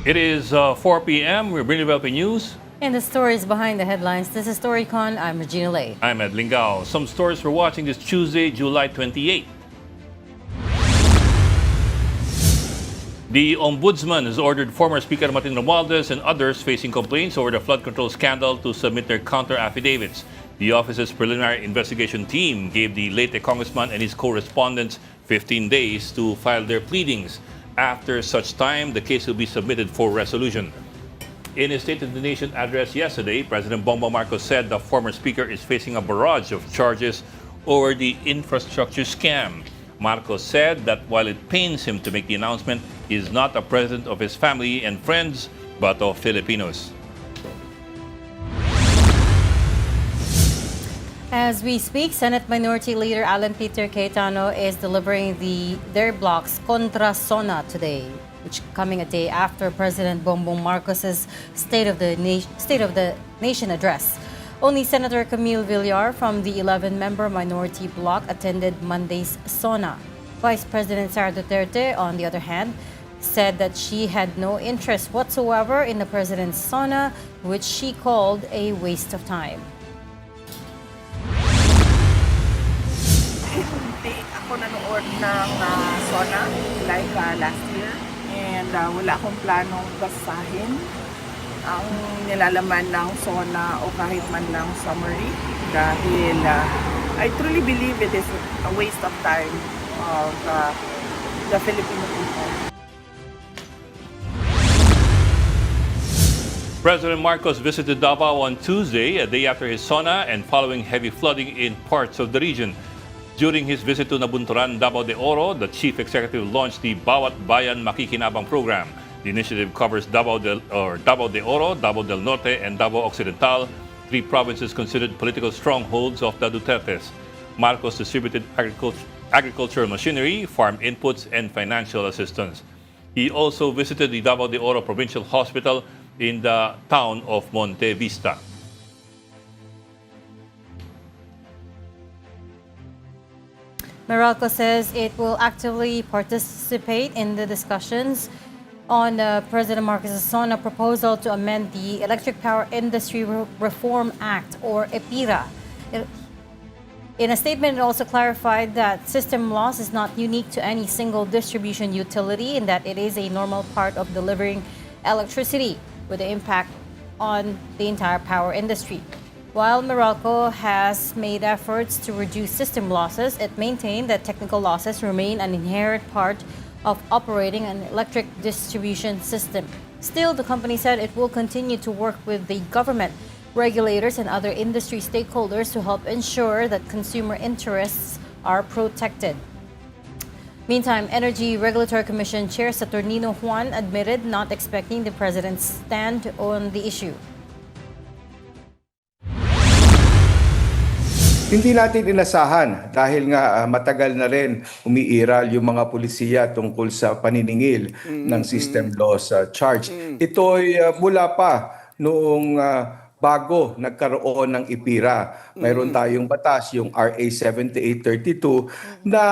It is 4 p.m. We're bringing developing news. And the stories behind the headlines. This is Storycon. I'm Regina Lay. I'm Ed Lingao. Some stories we're watching this Tuesday, July 28. The Ombudsman has ordered former Speaker Martin Romualdez and others facing complaints over the flood control scandal to submit their counter affidavits. The office's preliminary investigation team gave the late congressman and his co-respondents 15 days to file their pleadings. After such time, the case will be submitted for resolution. In his State of the Nation address yesterday, President Bongbong Marcos said the former speaker is facing a barrage of charges over the infrastructure scam. Marcos said that while it pains him to make the announcement, he is not a president of his family and friends, but of Filipinos. As we speak, Senate Minority Leader Alan Peter Cayetano is delivering their bloc's Contra Sona today, which coming a day after President Bongbong Marcos's State of the Nation address. Only Senator Camille Villar from the 11-member minority bloc attended Monday's Sona. Vice President Sara Duterte, on the other hand, said that she had no interest whatsoever in the president's Sona, which she called a waste of time. Hindi ako nanood ng SONA like last year and wala akong planong basahin ang nilalaman ng SONA o kahit man lang summary dahil I truly believe it is a waste of time of the Filipino people. President Marcos visited Davao on Tuesday, a day after his SONA and following heavy flooding in parts of the region. During his visit to Nabunturan, Davao de Oro, the chief executive launched the Bawat Bayan Makikinabang program. The initiative covers Davao de Oro, Davao del Norte, and Davao Occidental, three provinces considered political strongholds of the Dutertes. Marcos distributed agricultural machinery, farm inputs, and financial assistance. He also visited the Davao de Oro Provincial Hospital in the town of Monte Vista. Meralco says it will actively participate in the discussions on President Marcos's SONA proposal to amend the Electric Power Industry Reform Act, or EPIRA. In a statement, it also clarified that system loss is not unique to any single distribution utility and that it is a normal part of delivering electricity with the impact on the entire power industry. While Meralco has made efforts to reduce system losses, it maintained that technical losses remain an inherent part of operating an electric distribution system. Still, the company said it will continue to work with the government, regulators, and other industry stakeholders to help ensure that consumer interests are protected. Meantime, Energy Regulatory Commission Chair Saturnino Juan admitted not expecting the president's stand on the issue. Hindi natin inasahan dahil nga matagal na rin umiiral yung mga pulisiya tungkol sa paniningil ng system loss charge. Ito ay mula pa noong bago nagkaroon ng EPIRA. Mayroon tayong batas, yung RA 7832, na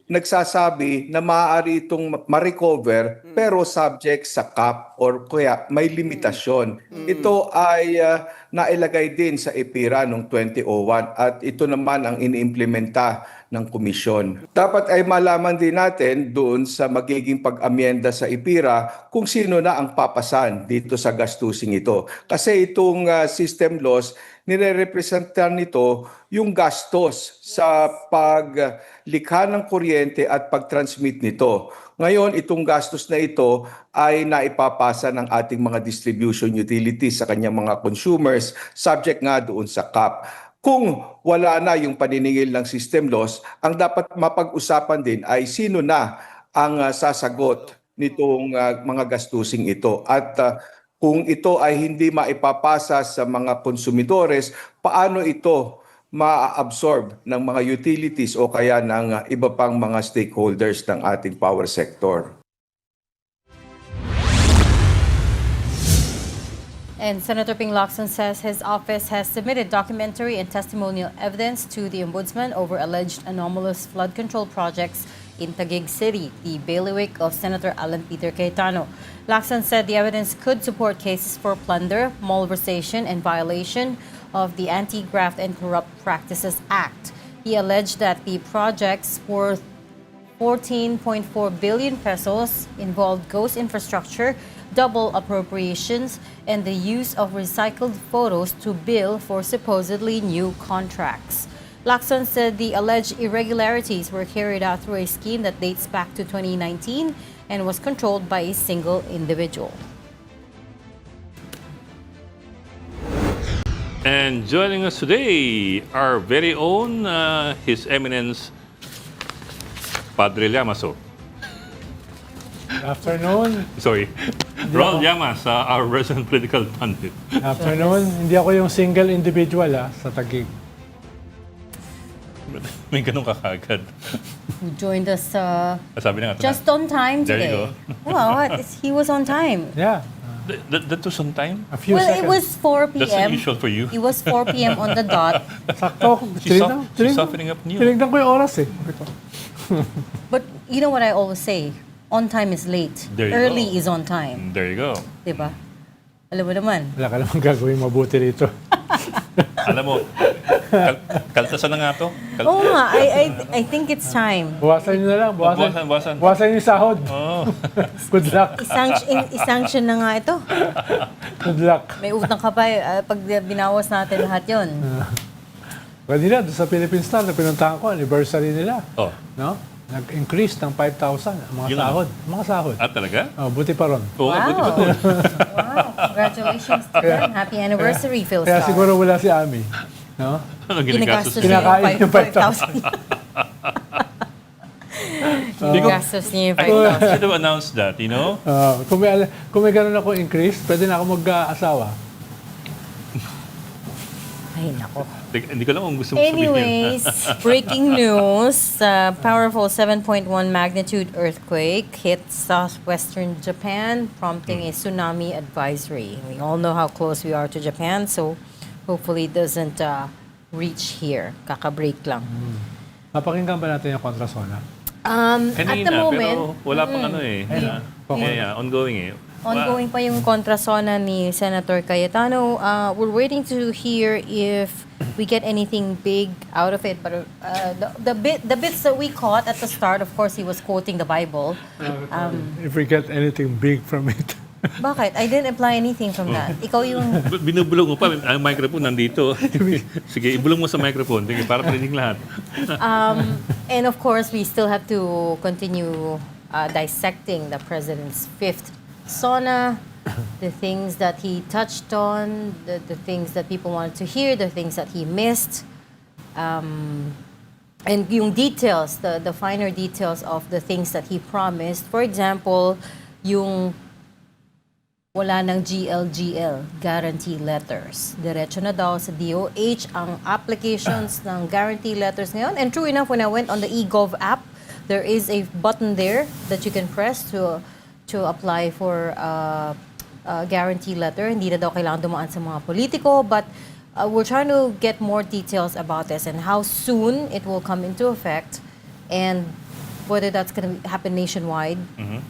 nagsasabi na maaari itong ma-recover pero subject sa cap or kaya may limitasyon. Ito ay nailagay din sa EPIRA noong 2001 at ito naman ang iniimplementa ng komisyon. Dapat ay malaman din natin doon sa magiging pag-amyenda sa EPIRA kung sino na ang papasan dito sa gastusing ito. Kasi itong system loss, nire-representan nito yung gastos sa paglikha ng kuryente at pag-transmit nito. Ngayon, itong gastos na ito ay naipapasa ng ating mga distribution utilities sa kanyang mga consumers, subject nga doon sa cap. Kung wala na yung paniningil ng system loss, ang dapat mapag-usapan din ay sino na ang sasagot nitong mga gastusing ito. At kung ito ay hindi maipapasa sa mga konsumidores, paano ito ma-absorb ng mga utilities o kaya ng iba pang mga stakeholders ng ating power sector? And Senator Ping Locson says his office has submitted documentary and testimonial evidence to the Ombudsman over alleged anomalous flood control projects in Taguig City, the bailiwick of Senator Alan Peter Cayetano. Lacson said the evidence could support cases for plunder, malversation, and violation of the Anti-Graft and Corrupt Practices Act. He alleged that the projects worth 14.4 billion pesos involved ghost infrastructure, double appropriations, and the use of recycled photos to bill for supposedly new contracts. Lacson said the alleged irregularities were carried out through a scheme that dates back to 2019 and was controlled by a single individual. And joining us today, our very own, His Eminence, Padre Llamaso. Afternoon. Sorry, Ronald Llamas, our resident political pundit. Afternoon. Hindi ako yung single individual sa Taguig. May ganun ka kaagad. Who joined us Sabi na nga, just on time There you today. Well, he was on time. Yeah. that was on time? A few Well, seconds. it was 4 p.m. That's unusual for you. It was 4 p.m. on the dot. Sakto. She's softening up new. Tinignan ko yung oras Ito. But you know what I always say? On time is late. There you Early go. is on time. There you go. Diba? Alam mo naman. Wala ka namang gagawin mabuti rito. Alam mo, kaltasan na nga to. Oo nga, I think it's time. Buwasan nyo na lang. Buwasan. Buwasan nyo yung sahod. Oh. Good luck. Isanction na nga ito. Good luck. May utang ka pa pag binawas natin lahat yon. Kanina, doon sa Philippine Star, na pinuntahan ko, anniversary nila. Oh. No? Nag-increase ng 5,000 ang mga Yun sahod. Mga sahod. Talaga? Oh, buti pa ron. Oo, Wow. buti pa to. Wow. Congratulations to them. Happy anniversary, Phil Kaya Star. siguro wala si Ami. No? Ano Ginagastos ginagastos? niya Kinakain yung 5,000. Ginagastos niya yung I 5,000. should have announced that, you know? Kung may ganun ako increase, pwede na ako mag-asawa. Ay, nako. Hindi ko lang kung gusto mo sabihin. Anyways, breaking news. Powerful 7.1 magnitude earthquake hit southwestern Japan, prompting a tsunami advisory. We all know how close we are to Japan, so hopefully it doesn't reach here. Kaka-break lang. Mapakinggan ba natin yung kontrasona? At Kanina, the moment, pero wala pang ano eh. Ongoing eh. ongoing pa yung kontrasona ni Senator Cayetano. We're waiting to hear if we get anything big out of it. But the bits that we caught at the start, of course, he was quoting the Bible. If we get anything big from it. Bakit? I didn't imply anything from that. Ikaw yung... Binubulong mo pa, ang microphone nandito. Sige, ibulong mo sa microphone. Sige, para parinig lahat. And of course, we still have to continue dissecting the president's fifth SONA, the things that he touched on, the things that people wanted to hear, the things that he missed, and yung details, the finer details of the things that he promised. For example, yung wala ng GLGL, guarantee letters. Diretso na daw sa DOH ang applications ng guarantee letters ngayon. And true enough, when I went on the eGov app, there is a button there that you can press to apply for a guarantee letter. Hindi na daw kailangan dumaan sa mga politiko, but we're trying to get more details about this and how soon it will come into effect and whether that's going to happen nationwide,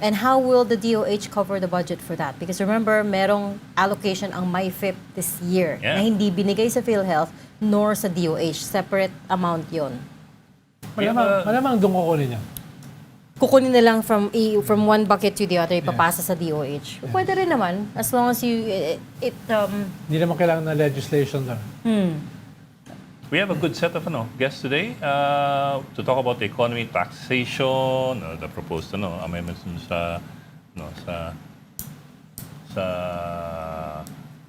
and how will the DOH cover the budget for that? Because remember, merong allocation ang MyFIP this year Yeah. na hindi binigay sa PhilHealth nor sa DOH. Separate amount yon. Malamang doon kukunin niya. Kukunin na lang from one bucket to the other, ipapasa sa DOH. Pwede rin naman, as long as you, Hindi naman kailangan ng legislation doon. We have a good set of guests today to talk about the economy, taxation, the proposed amendments sa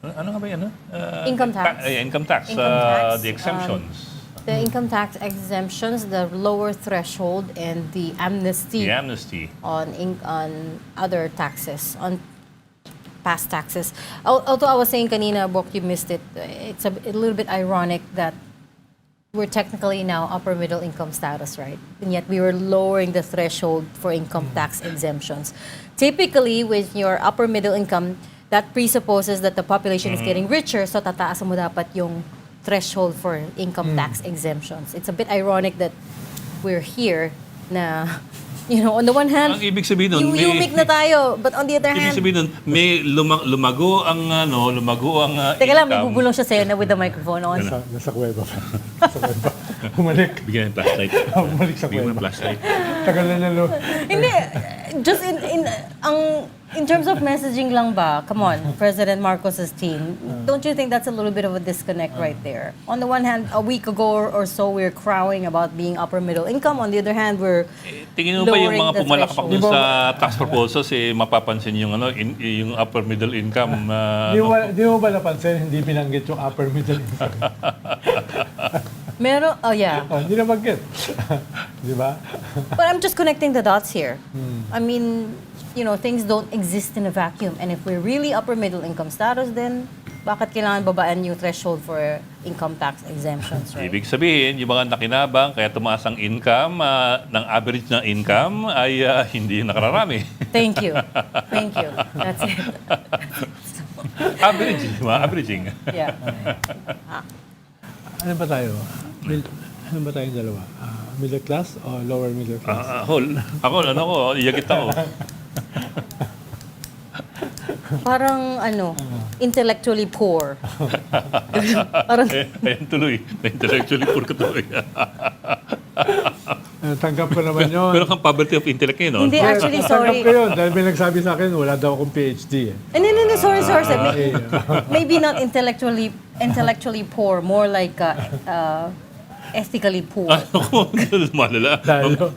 ano nga ba yan? Income tax. Income tax. Income tax, The exemptions. the income tax exemptions, the lower threshold, and the amnesty. The amnesty. on other taxes, on past taxes. Although I was saying kanina, Bok, you missed it. It's a little bit ironic that we're technically now upper middle income status, right? And yet we were lowering the threshold for income tax exemptions. Typically, with your upper middle income, that presupposes that the population is getting richer, so tataasan mo dapat yung threshold for income tax exemptions. It's a bit ironic that we're here na You know, on the one hand, Ang ibig sabihin nun, umik na tayo. But on the other ibig hand, sabihin nun, may lumago ang teka lang, may income. bubulong siya sa'yo na with the microphone on. Nasa kuweba pa. Nasa kuweba. Bumalik. Bigyan ng flashlight. Bumalik sa Bigyan ng kuweba. flashlight. Tagal na lalo. Hindi, just in terms of messaging lang ba, come on, President Marcos's team, don't you think that's a little bit of a disconnect right there? On the one hand, a week ago or so, we're crowing about being upper middle income. On the other hand, we're Tingin mo ba yung lowering mga the pumalakpak threshold. dun sa tax proposals, mapapansin yung yung upper middle income? Di mo ba napansin, hindi binanggit yung upper middle income? Meron, oh yeah. Hindi nabanggit. Di ba? But I'm just connecting the dots here. I mean, you know, things don't exist in a vacuum. And if we're really upper middle income status, then bakit kailangan babaan yung threshold for income tax exemptions, right? Ibig sabihin, yung mga nakinabang, kaya tumaas ang income, ng average na income, ay hindi nakararami. Thank you. Thank you. That's it. Average, di ba? Averaging. Yeah. Ano ba tayo? Ano ba tayong dalawa? Middle class o lower middle class? Ako, iyagit ako. Parang, intellectually poor. Parang, Ayan tuloy. Intellectually poor ka tuloy. Tanggap ko naman yun. Pero kang poverty of intellect ngayon, no? hindi, actually, sorry. Tanggap ko yun dahil may nagsabi sa akin, wala daw akong PhD. No, sorry. Maybe not intellectually poor, more like ethically poor. Ako, malala.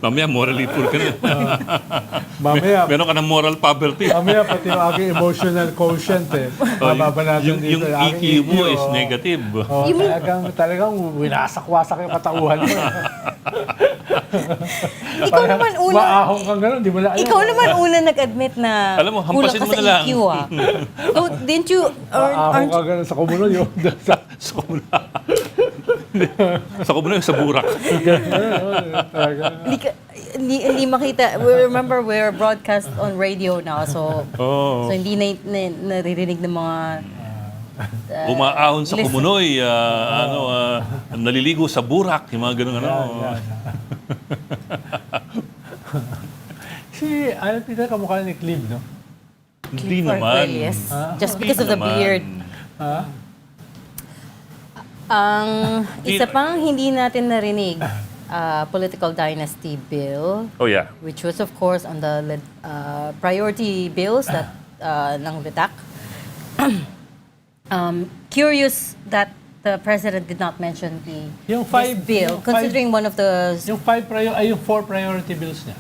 Mamaya morally poor ka na. Mamaya, Meron ka ng moral poverty. mamaya pati yung aking emotional quotient mababa natin Yung dito. Aking EQ mo is negative. Oh, talagang winasak-wasak yung katauhan mo. Ikaw naman una, Maahong kang gano'n, di mo na alam. ikaw naman una nag-admit na Alam mo, hampasin kulang mo ka na sa lang. EQ Didn't you, Maahong aren't kang gano'n sa kumunod yun. Sa kumula. Sa kumula yung sa burak. hindi makita. Remember, we're broadcast on radio now, so hindi naririnig ng mga Umaahon sa listen. kumunoy, naliligo sa burak, yung mga ganun Si Alan Peter, kamukha ni Clive, no? Hindi Or- naman. well, yes. Just Hindi because of the naman. beard. Ha? Ang isa pang hindi natin narinig, political dynasty bill, Oh yeah. which was of course on the priority bills that ng VITAC. Curious that the president did not mention Yung this bill, considering one of the Yung 4 priority bills niya.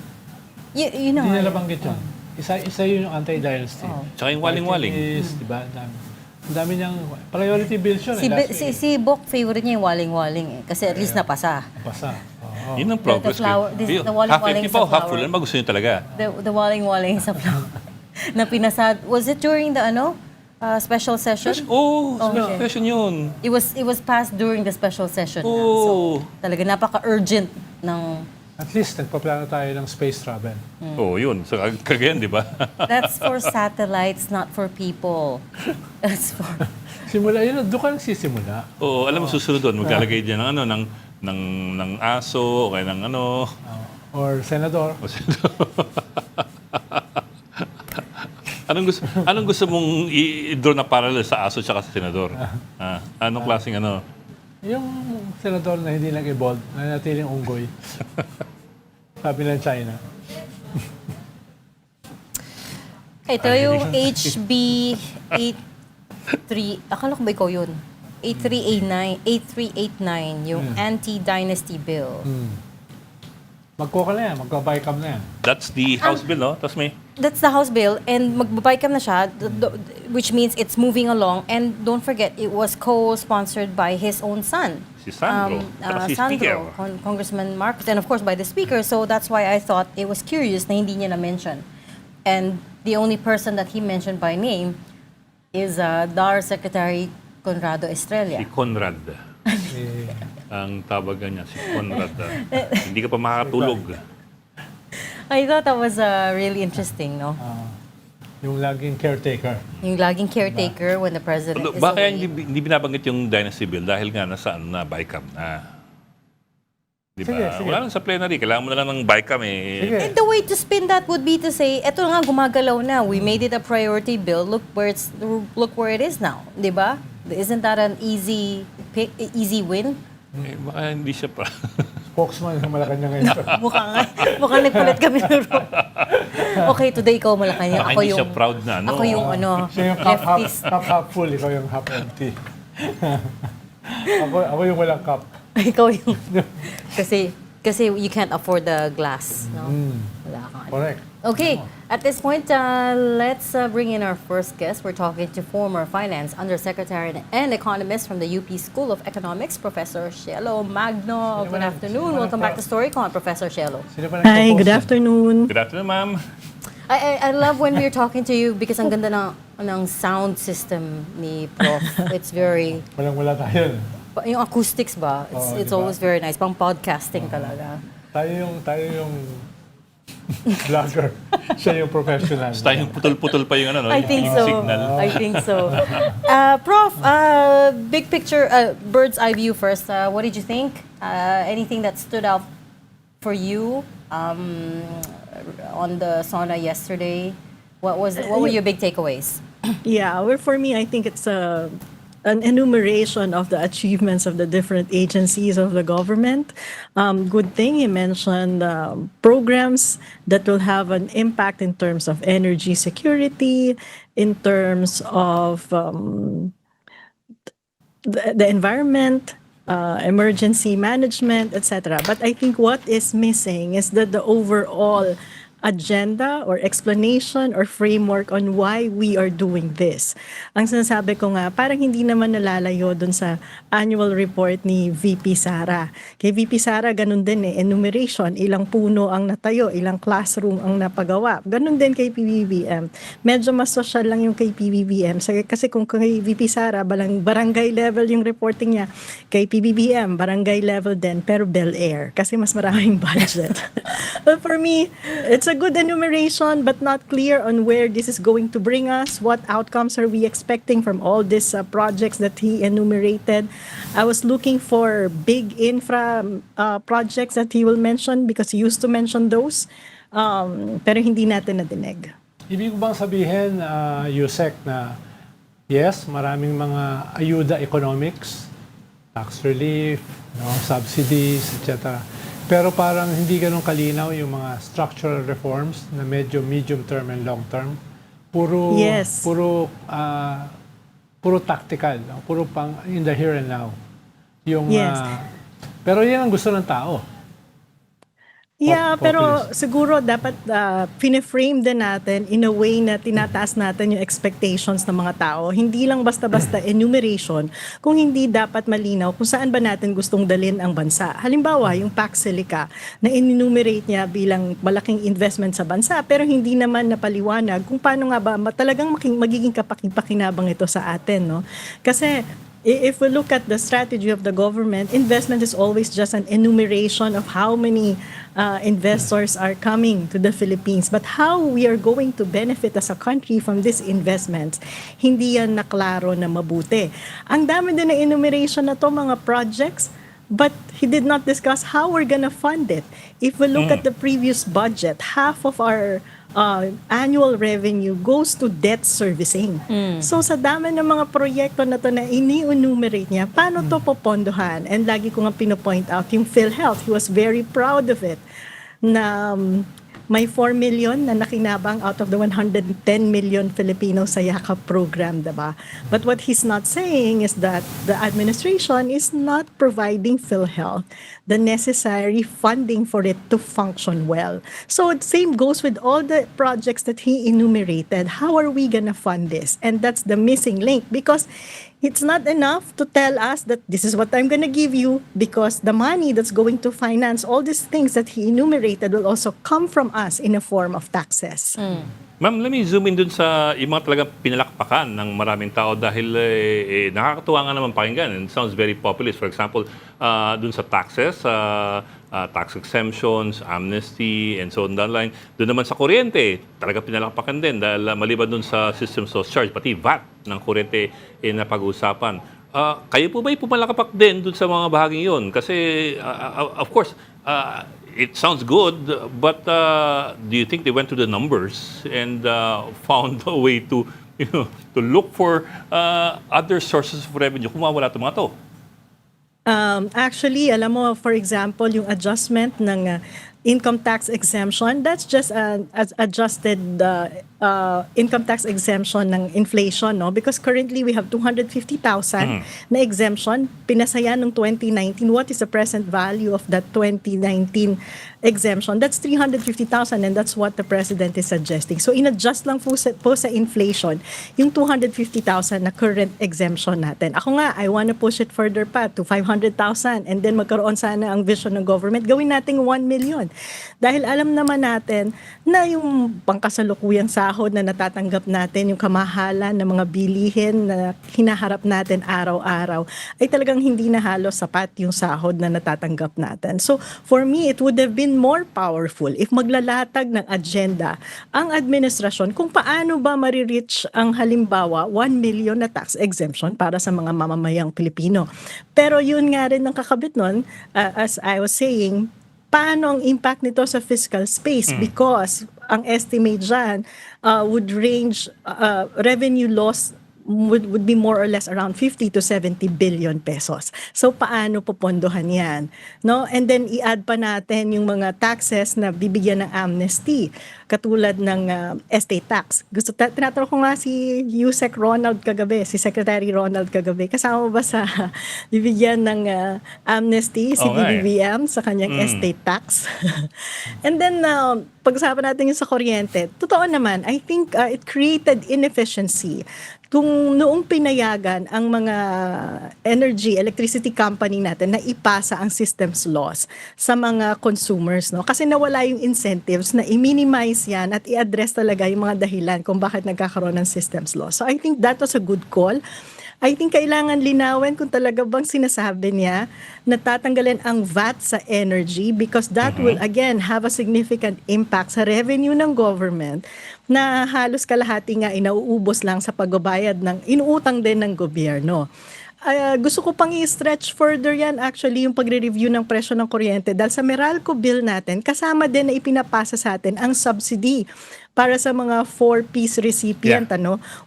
you know, Hindi nila banggit yun. Isa yun yung anti-dynasty. Tsaka yung waling-waling. Is, di ba? Ang dami niyang priority bills yun. si Bok favorite niya yung waling-waling kasi at least napasa. Basa. Oo. Yun ang progress. the waling-waling Half is a empty pa o half flower. full. Ano ba gusto niyo talaga? The waling-waling sa flower na pinasad. Was it during the special session? Okay. Question yun. It was passed during the special session. Oh. So, talaga napaka-urgent ng At least, nagpaplano tayo ng space travel. Oo, yun. So, kagayan, di ba? that's for satellites, not for people. That's for Simula yun, doon ka nagsisimula. Oo, alam mo, susunod doon, maglalagay dyan ng aso, o kaya ng Or senador. Anong gusto mong i-draw na parallel sa aso at sa senador? Anong klaseng Yung senador na hindi nag-evolve, na natiling unggoy. Sabi ng China. Ito yung HB 83, akala ko ba ikaw yun? 8389, yung anti-dynasty bill. Magkuha ka na yan, magka-bicam na yan. That's the House bill, no? Tapos may... That's the House bill, and magbabay na siya, which means it's moving along. And don't forget, it was co-sponsored by his own son. Si Sandro. Saka si Speaker. Congressman Marcos, and of course by the Speaker. So that's why I thought it was curious na hindi niya na-mention. And the only person that he mentioned by name is DAR Secretary Conrado Estrella. Si Conrad. Ang tawagan niya, si Conrad. Hindi ka pa makakatulog. I thought that was really interesting, no? Yung laging caretaker. Yung laging caretaker when the president is Baka away. hindi binabanggit yung Dynasty Bill dahil nga nasa BICAM na. Di Sige, ba? sige. Wala lang sa plenary. Kailangan mo na lang ng bike eh. Sige. And the way to spin that would be to say, eto nga gumagalaw na. We made it a priority bill. Look where it is now, 'di ba? Isn't that an easy win? Baka hindi siya pa. Spokesman ng Malacanang ngayon. Mukhang nagpalit kami ng role. Okay, today ikaw Malacanang. Baka Ako hindi yung siya proud na, no? Ako yung Siya yung cup leftist. half full, ikaw yung half empty. ako yung walang cup. Ikaw yung kasi you can't afford the glass, no? Wala kang ano. Correct. Okay, at this point, let's bring in our first guest. We're talking to former Finance Undersecretary and economist from the UP School of Economics, Professor Shelo Magno. Good afternoon. Welcome back to StoryCon, Professor Shelo. Sino ba Hi, nagpo-post good yan? afternoon. Good afternoon, ma'am. I love when we're talking to you because ang ganda ng sound system ni Prof. It's very, Walang-wala tayo. yung acoustics ba? It's diba? always very nice. Pang podcasting talaga. Tayo yung vlogger. Siya yung professional. Basta yung putol-putol pa yung, ano, no? I think yung so. signal. I think so. Prof, big picture, bird's eye view first. What did you think? Anything that stood out for you on the SONA yesterday? What were your big takeaways? Yeah, well, for me, I think it's an enumeration of the achievements of the different agencies of the government. Good thing he mentioned programs that will have an impact in terms of energy security, in terms of the environment, emergency management, etc. But I think what is missing is that the overall agenda or explanation or framework on why we are doing this. Ang sinasabi ko nga, parang hindi naman nalalayo dun sa annual report ni VP Sara. Kay VP Sara, ganun din enumeration, ilang puno ang natayo, ilang classroom ang napagawa. Ganun din kay PBBM. Medyo mas social lang yung kay PBBM. Kasi kung kay VP Sara, barangay level yung reporting niya. Kay PBBM, barangay level din, pero Bel Air. Kasi mas maraming budget. But for me, it's a good enumeration but not clear on where this is going to bring us. What outcomes are we expecting from all these projects that he enumerated? I was looking for big infra projects that he will mention because he used to mention those. Pero hindi natin nadinig. Ibig ko bang sabihin, Yusek, na yes, maraming mga ayuda economics, tax relief, no, subsidies, etc. Pero parang hindi ganun kalinaw yung mga structural reforms na medyo medium term and long term. Puro Yes. puro tactical, no? Puro pang in the here and now. Yung Yes. pero 'yan ang gusto ng tao. Yeah, pero Populist. siguro dapat pine-frame din natin in a way na tinataas natin yung expectations ng mga tao. Hindi lang basta-basta enumeration, kung hindi dapat malinaw kung saan ba natin gustong dalhin ang bansa. Halimbawa, yung Pax Silica na enumerate niya bilang malaking investment sa bansa pero hindi naman napaliwanag kung paano nga ba talagang magiging kapakipakinabang ito sa atin, no? Kasi if we look at the strategy of the government, investment is always just an enumeration of how many investors are coming to the Philippines. But how we are going to benefit as a country from these investments, hindi yan naklaro na mabuti. Ang dami din ng enumeration na to, mga projects, but he did not discuss how we're gonna fund it. If we look at the previous budget, half of our annual revenue goes to debt servicing. So sa dami ng mga proyekto na to na ini-enumerate niya, paano to popondohan? And lagi ko nga pinopoint out yung PhilHealth. He was very proud of it na may 4 million na nakinabang out of the 110 million Filipinos sa Yakap program, diba? But what he's not saying is that the administration is not providing PhilHealth the necessary funding for it to function well. So same goes with all the projects that he enumerated. How are we gonna fund this? And that's the missing link because it's not enough to tell us that this is what I'm gonna give you because the money that's going to finance all these things that he enumerated will also come from us in a form of taxes. Ma'am, let me zoom in dun sa yung mga talagang pinalakpakan ng maraming tao dahil nakakatuwa nga naman pakinggan and sounds very populist. For example, dun sa taxes, tax exemptions, amnesty, and so on down the line. Doon naman sa kuryente, talaga pinalakpakan din dahil maliban dun sa systems of charge, pati VAT ng kuryente napag-uusapan. Kayo po ba'y pumalakapak din dun sa mga bahaging yun? Kasi, of course, it sounds good, but do you think they went to the numbers and found a way to, to look for other sources of revenue kung mawala itong mga to? Actually, alam mo, for example, yung adjustment ng income tax exemption, that's just adjusted income tax exemption ng inflation, no? Because currently we have 250,000 na exemption. Pinasaya noong 2019. What is the present value of that 2019 exemption? That's 350,000 and that's what the president is suggesting. So in-adjust lang po sa inflation yung 250,000 na current exemption natin. Ako nga, I wanna push it further pa to 500,000 and then magkaroon sana ang vision ng government. Gawin nating 1 million. Dahil alam naman natin na yung pangkasalukuyang sahod na natatanggap natin, yung kamahalan ng mga bilihin na hinaharap natin araw-araw, ay talagang hindi na halos sapat yung sahod na natatanggap natin. So for me, it would have been more powerful if maglalatag ng agenda ang administrasyon kung paano ba marireach ang halimbawa 1 million na tax exemption para sa mga mamamayang Pilipino. Pero yun nga rin ang kakabit nun, as I was saying, paano ang impact nito sa fiscal space? Because ang estimate dyan would range, revenue loss would be more or less around 50 to 70 billion pesos. So paano popondohan yan? No? And then i-add pa natin yung mga taxes na bibigyan ng amnesty, katulad ng estate tax. Tinatanong ko nga si Yusek Ronald kagabi, si Secretary Ronald kagabi, kasama ba sa bibigyan ng amnesty si BBBM sa kanyang estate tax? And then pag-usapan natin yung sa kuryente, totoo naman, I think it created inefficiency kung noong pinayagan ang mga electricity company natin na ipasa ang systems loss sa mga consumers, no? Kasi nawala yung incentives na i-minimize yan at i-address talaga yung mga dahilan kung bakit nagkakaroon ng systems loss. So I think that was a good call. I think kailangan linawin kung talaga bang sinasabi niya na tatanggalin ang VAT sa energy because that will again have a significant impact sa revenue ng government na halos kalahati nga inauubos lang sa pagbabayad ng inuutang din ng gobyerno. Gusto ko pang i-stretch further yan actually yung pagre-review ng presyo ng kuryente dahil sa Meralco bill natin kasama din na ipinapasa sa atin ang subsidy para sa mga 4-piece recipient.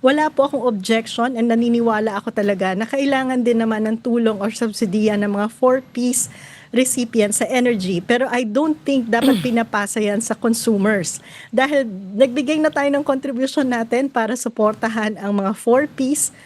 Wala po akong objection and naniniwala ako talaga na kailangan din naman ng tulong or subsidiya ng mga 4-piece recipient sa energy. Pero I don't think dapat pinapasa yan sa consumers. Dahil nagbigay na tayo ng contribution natin para suportahan ang mga 4-piece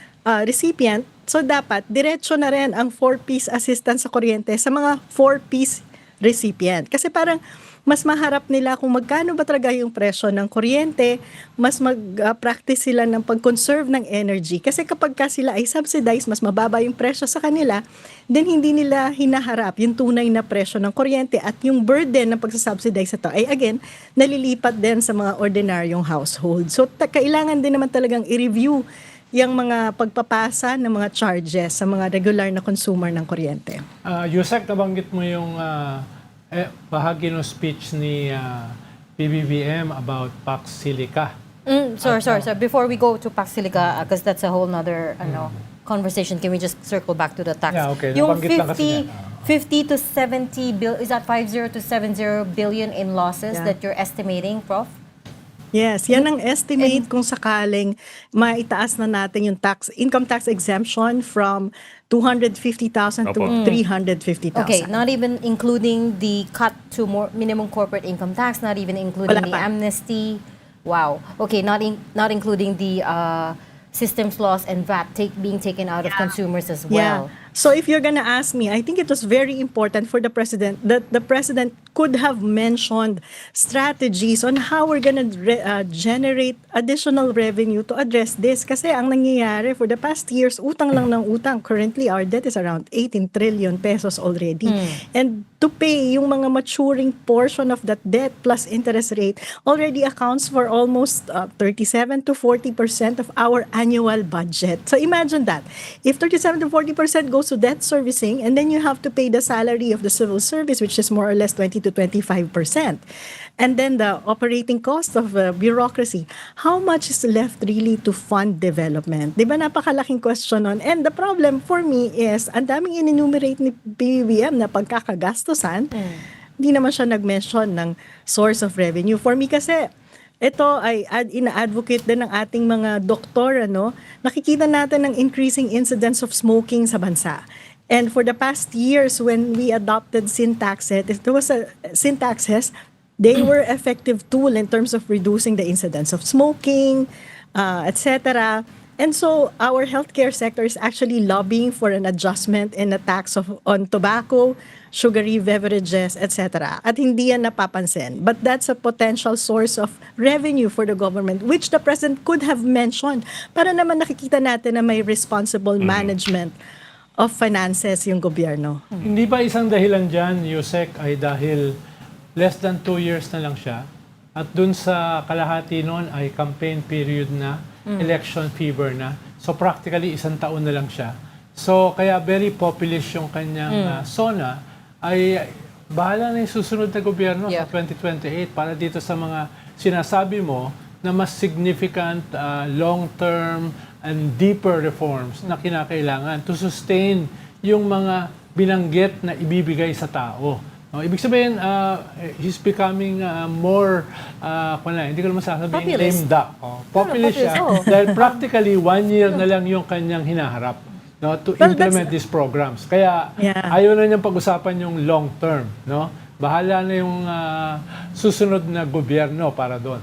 recipient. So dapat diretso na rin ang 4-piece assistance sa kuryente sa mga 4-piece recipient. Kasi parang mas maharap nila kung magkano ba talaga yung presyo ng kuryente, mas mag-practice sila ng pag-conserve ng energy. Kasi kapag sila ay subsidized, mas mababa yung presyo sa kanila, then hindi nila hinaharap yung tunay na presyo ng kuryente at yung burden ng pagsasubsidize ito ay again, nalilipat din sa mga ordinaryong household. So kailangan din naman talagang i-review yung mga pagpapasa ng mga charges sa mga regular na consumer ng kuryente. Yusek, nabanggit mo yung bahagi ng speech ni PBBM about Pax Silica. Sorry. Before we go to Pax Silica, because that's a whole nother conversation, can we just circle back to the tax? Yeah, okay. Yung Nabanggit lang kasi 50 to 70 billion, is that 50 to 70 billion in losses that you're estimating, Prof? Yes, yan ang estimate kung sakaling maitaas na natin yung income tax exemption from 250,000 to 350,000. Okay, not even including the cut to more minimum corporate income tax, not even including Wala the pa. amnesty. Wow. Okay, not including the systems loss and VAT being taken out of consumers as well. Yeah. So if you're gonna ask me, I think it was very important for the president that the president could have mentioned strategies on how we're gonna generate additional revenue to address this. Kasi ang nangyayari for the past years, utang lang ng utang. Currently, our debt is around 18 trillion pesos already. And to pay yung mga maturing portion of that debt plus interest rate already accounts for almost 37 to 40% of our annual budget. So imagine that. If 37 to 40% goes to debt servicing, and then you have to pay the salary of the civil service, which is more or less 20 to 25%. and then the operating cost of bureaucracy, how much is left really to fund development? Di ba napakalaking question nun? And the problem for me is, ang daming in-enumerate ni BBM na pagkakagastusan, hindi naman siya nag-mention ng source of revenue. For me kasi, ito ay ina-advocate din ng ating mga doktor, nakikita natin ng increasing incidence of smoking sa bansa. And for the past years, when we adopted sin taxes, they were effective tool in terms of reducing the incidence of smoking, etc. And so our healthcare sector is actually lobbying for an adjustment in a tax on tobacco, sugary beverages, etc. At hindi yan napapansin. But that's a potential source of revenue for the government, which the President could have mentioned para naman nakikita natin na may responsible management of finances yung gobyerno. Hindi ba isang dahilan dyan, Yusek, ay dahil less than 2 years na lang siya at dun sa kalahati noon ay campaign period na, election fever na. So practically 1 taon na lang siya. So kaya very populist yung kanyang SONA ay bahala na yung susunod na gobyerno sa 2028 para dito sa mga sinasabi mo na mas significant long-term and deeper reforms na kinakailangan to sustain yung mga binanggit na ibibigay sa tao. Ibig sabihin, he's becoming more, hindi ko naman sasabihin, lame duck. Populist siya. Dahil practically 1 year na lang yung kanyang hinaharap to implement these programs. Kaya ayaw na niyang pag-usapan yung long term. Bahala na yung susunod na gobyerno para doon.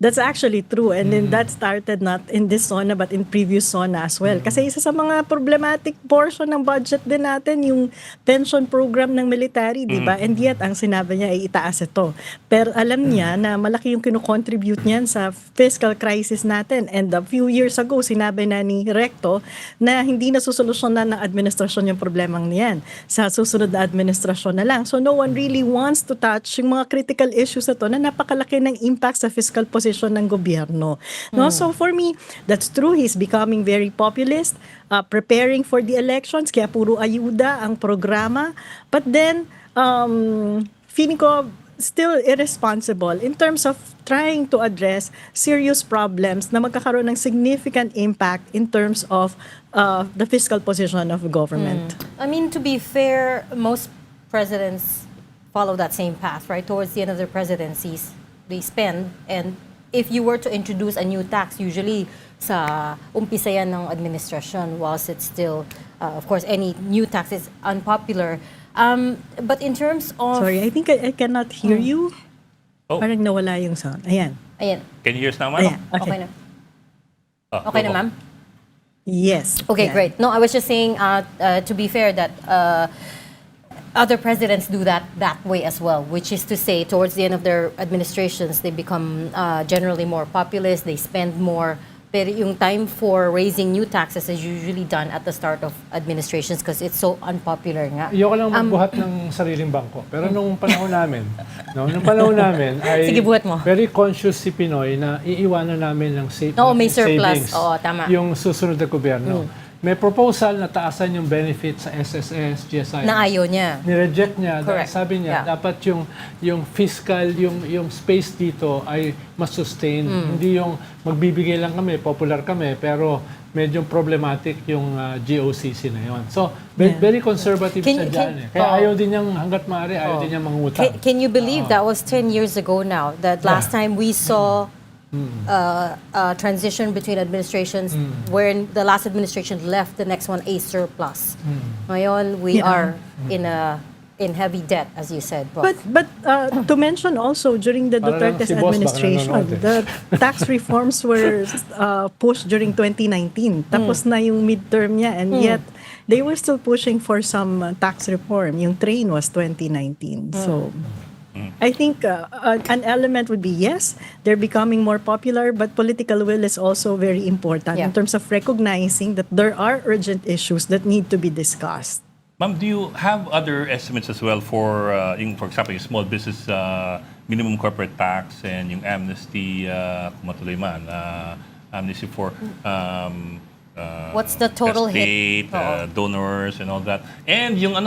That's actually true. And then that started not in this SONA but in previous SONA as well. Kasi isa sa mga problematic portion ng budget din natin, yung pension program ng military, di ba? And yet, ang sinabi niya ay itaas ito. Pero alam niya na malaki yung kinocontribute niyan sa fiscal crisis natin. And a few years ago, sinabi na ni Recto na hindi na susolusyonan ng administrasyon yung problemang niyan. Sa susunod na administrasyon na lang. So no one really wants to touch yung mga critical issues na to na napakalaki ng impact sa fiscal position ng gobyerno. So for me, that's true. He's becoming very populist, preparing for the elections, kaya puro ayuda ang programa. But then, feeling ko still irresponsible in terms of trying to address serious problems na magkakaroon ng significant impact in terms of the fiscal position of government. I mean, to be fair, most presidents follow that same path, right? Towards the end of their presidencies, they spend, and if you were to introduce a new tax, usually sa umpisa yan ng administration, whilst it's still, of course, any new tax is unpopular. But in terms of... Sorry, I think I cannot hear you. Parang nawala yung sound. Ayan. Can you hear us now, Ayan. ma'am? Okay na. go Okay na, po. ma'am? Yes. Okay, Ayan. great. No, I was just saying, to be fair, that other presidents do that way as well, which is to say, towards the end of their administrations, they become generally more populist, they spend more. Pero yung time for raising new taxes is usually done at the start of administrations because it's so unpopular nga. Ayoko lang magbuhat ng sariling bangko. Pero nung panahon namin, ay Sige, buhat mo. very conscious si Pinoy na iiwanan namin ng May surplus. savings. Oo, tama. Yung susunod na gobyerno. May proposal na taasan yung benefit sa SSS, GSI. Na ayaw niya. Nireject niya. Dahil Correct. sabi niya, Yeah. dapat yung fiscal, yung space dito ay mas sustain. Hindi yung magbibigay lang kami, popular kami, pero medyo problematic yung GOCC na yon. So, very conservative siya dyan. Kaya ayaw din niyang, hanggat maaari, ayaw din niyang mangutang. Can you believe that was 10 years ago now? That last time we saw transition between administrations wherein the last administration left the next one a surplus. Ngayon, we are in heavy debt, as you said, Prof. But to mention also, during the Parang Duterte's si boss baka administration, nanonood the tax reforms were pushed during 2019. Tapos na yung midterm niya, and yet they were still pushing for some tax reform. Yung train was 2019. So I think an element would be, yes, they're becoming more popular, but political will is also very important in terms of recognizing that there are urgent issues that need to be discussed. Ma'am, do you have other estimates as well for example, yung small business minimum corporate tax and yung amnesty, kung matuloy man, amnesty for What's the total state, hit? donors and all that. And yung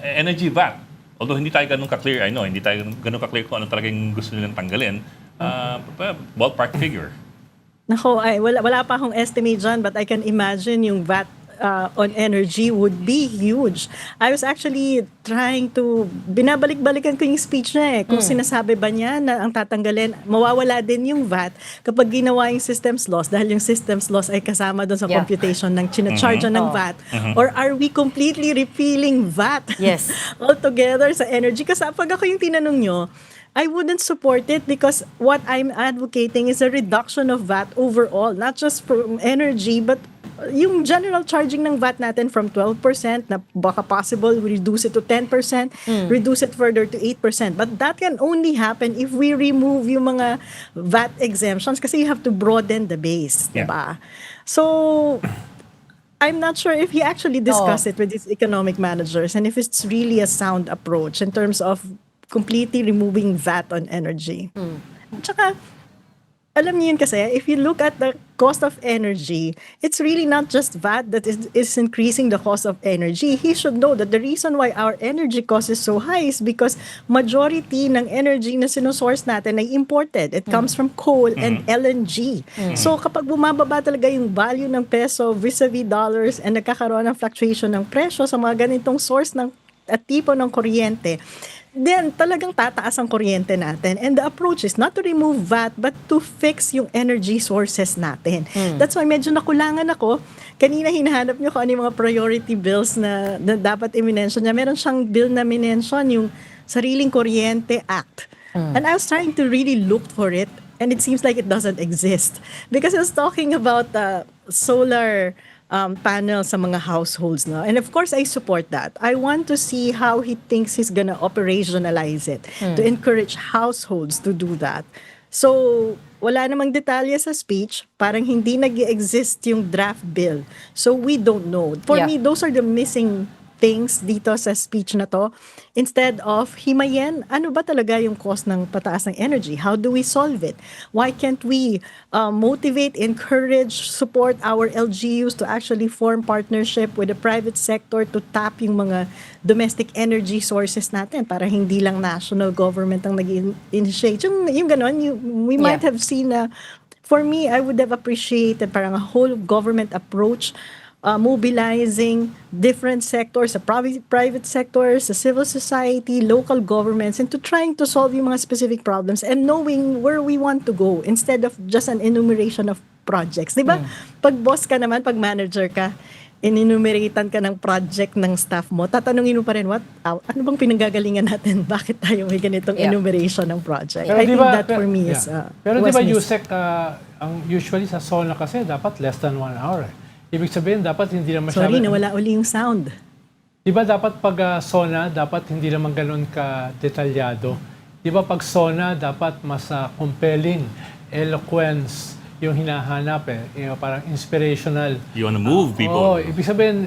energy VAT. Although hindi tayo ganun ka-clear, I know, hindi tayo ganun ka-clear kung ano talagang gusto nilang tanggalin. Ballpark figure. Nako, wala pa akong estimate dyan, but I can imagine yung VAT on energy would be huge. I was actually trying to, binabalik-balikan ko yung speech niya kung sinasabi ba niya na ang tatanggalin, mawawala din yung VAT kapag ginawa yung systems loss dahil yung systems loss ay kasama doon sa computation ng charge ng VAT. Or are we completely repealing VAT Yes. altogether sa energy? Kasi pag ako yung tinanong nyo, I wouldn't support it because what I'm advocating is a reduction of VAT overall, not just from energy, but yung general charging ng VAT natin from 12% na baka possible we reduce it to 10%, reduce it further to 8%. But that can only happen if we remove yung mga VAT exemptions kasi you have to broaden the base, Yeah. diba? So, I'm not sure if he actually discussed it with his economic managers and if it's really a sound approach in terms of completely removing VAT on energy. Tsaka, alam niyo yun kasi, if you look at the cost of energy, it's really not just VAT that is increasing the cost of energy. He should know that the reason why our energy cost is so high is because majority ng energy na sinusource natin ay imported. It comes from coal and LNG. So kapag bumababa talaga yung value ng peso vis-a-vis dollars and nagkakaroon ng fluctuation ng presyo sa mga ganitong source ng at tipo ng kuryente, then talagang tataas ang kuryente natin. And the approach is not to remove VAT but to fix yung energy sources natin. That's why medyo nakulangan ako. Kanina hinahanap nyo kung ano yung mga priority bills na dapat i-mention niya. Meron siyang bill na minention, yung Sariling Kuryente Act. And I was trying to really look for it and it seems like it doesn't exist. Because I was talking about solar panel sa mga households, no? And of course, I support that. I want to see how he thinks he's gonna operationalize it to encourage households to do that. So, wala namang detalye sa speech, parang hindi nag-exist yung draft bill. So, we don't know. For me, those are the missing things dito sa speech na to. Instead of himayin, ano ba talaga yung cost ng pataas ng energy? How do we solve it? Why can't we motivate, encourage, support our LGUs to actually form partnership with the private sector to tap yung mga domestic energy sources natin para hindi lang national government ang nag-initiate. Yung ganon, we might have seen for me, I would have appreciated parang a whole government approach mobilizing different sectors, sa private sectors, sa civil society, local governments, into trying to solve yung mga specific problems and knowing where we want to go instead of just an enumeration of projects. Diba? Pag boss ka naman, pag manager ka, in-enumeratean ka ng project ng staff mo, tatanungin mo pa rin, ano bang pinanggagalingan natin? Bakit tayo may ganitong enumeration ng project? Pero I think diba, that for me is pero was diba, missed. Yusek, ang usually sa SONA kasi dapat less than 1 hour. Ibig sabihin, dapat hindi na masyado... Sorry, nawala uli yung sound. Diba dapat pag SONA, dapat hindi naman ganun ka-detalyado. Diba pag SONA, dapat mas compelling, eloquence yung hinahanap Yung parang inspirational. You wanna move people. Oo, ibig sabihin,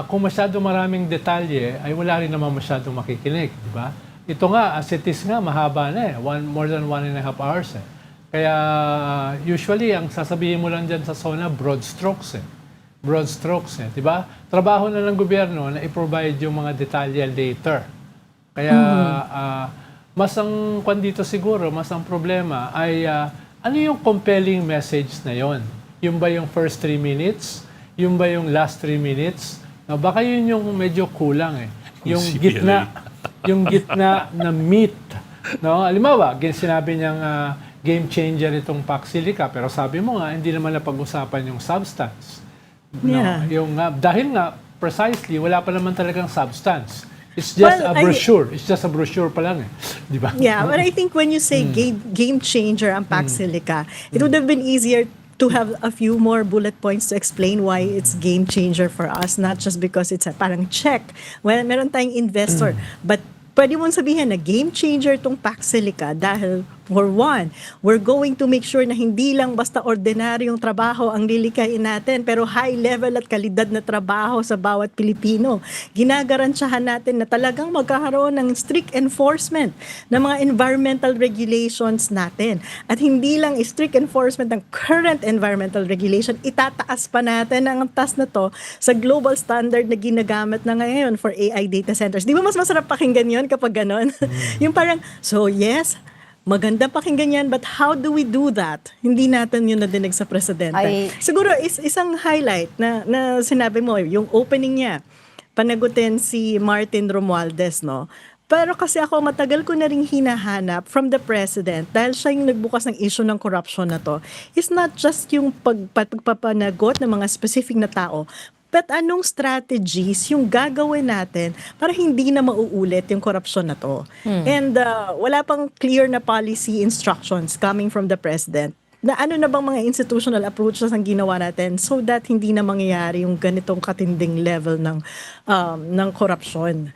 kung masyado maraming detalye, ay wala rin naman masyadong makikinig. Diba? Ito nga, as it is nga, mahaba na more than 1.5 hours Kaya usually, ang sasabihin mo lang dyan sa SONA, broad strokes Broad strokes diba? Trabaho na ng gobyerno na i-provide yung mga detalye later. Kaya mas ang dito siguro, mas ang problema ay ano yung compelling message na yon? Yung ba yung first 3 minutes? Yung ba yung last 3 minutes? No, baka yun yung medyo kulang Yung gitna na meat. No? Halimbawa, sinabi niyang game changer itong Paxilica, pero sabi mo nga, hindi naman napag-usapan yung substance. Yeah. No? Dahil nga, precisely, wala pa naman talagang substance. It's just a brochure. It's just a brochure pa lang Di ba? Yeah, but I think when you say game changer ang Paxilica, it would have been easier to have a few more bullet points to explain why it's game changer for us, not just because it's a parang check. Well, meron tayong investor, but pwede mong sabihin na game changer tong Paxilica dahil For one, we're going to make sure na hindi lang basta ordinaryong trabaho ang lilikayin natin, pero high level at kalidad na trabaho sa bawat Pilipino. Ginagarantiyahan natin na talagang magkakaroon ng strict enforcement ng mga environmental regulations natin. At hindi lang strict enforcement ng current environmental regulation, itataas pa natin ang taas na to sa global standard na ginagamit na ngayon for AI data centers. Di ba mas masarap pakinggan yun kapag ganon? Yung parang, so yes, maganda pakinggan yan, but how do we do that? Hindi natin yun nadinig sa presidente. Siguro isang highlight na sinabi mo, yung opening niya, panagutin si Martin Romualdez, no? Pero kasi ako, matagal ko na rin hinahanap from the president, dahil siya yung nagbukas ng issue ng corruption na to, is not just yung pagpapanagot ng mga specific na tao, but anong strategies yung gagawin natin para hindi na mauulit yung korupsyon na to. And wala pang clear na policy instructions coming from the president na ano na bang mga institutional approaches ang ginawa natin so that hindi na mangyayari yung ganitong katinding level ng korupsyon.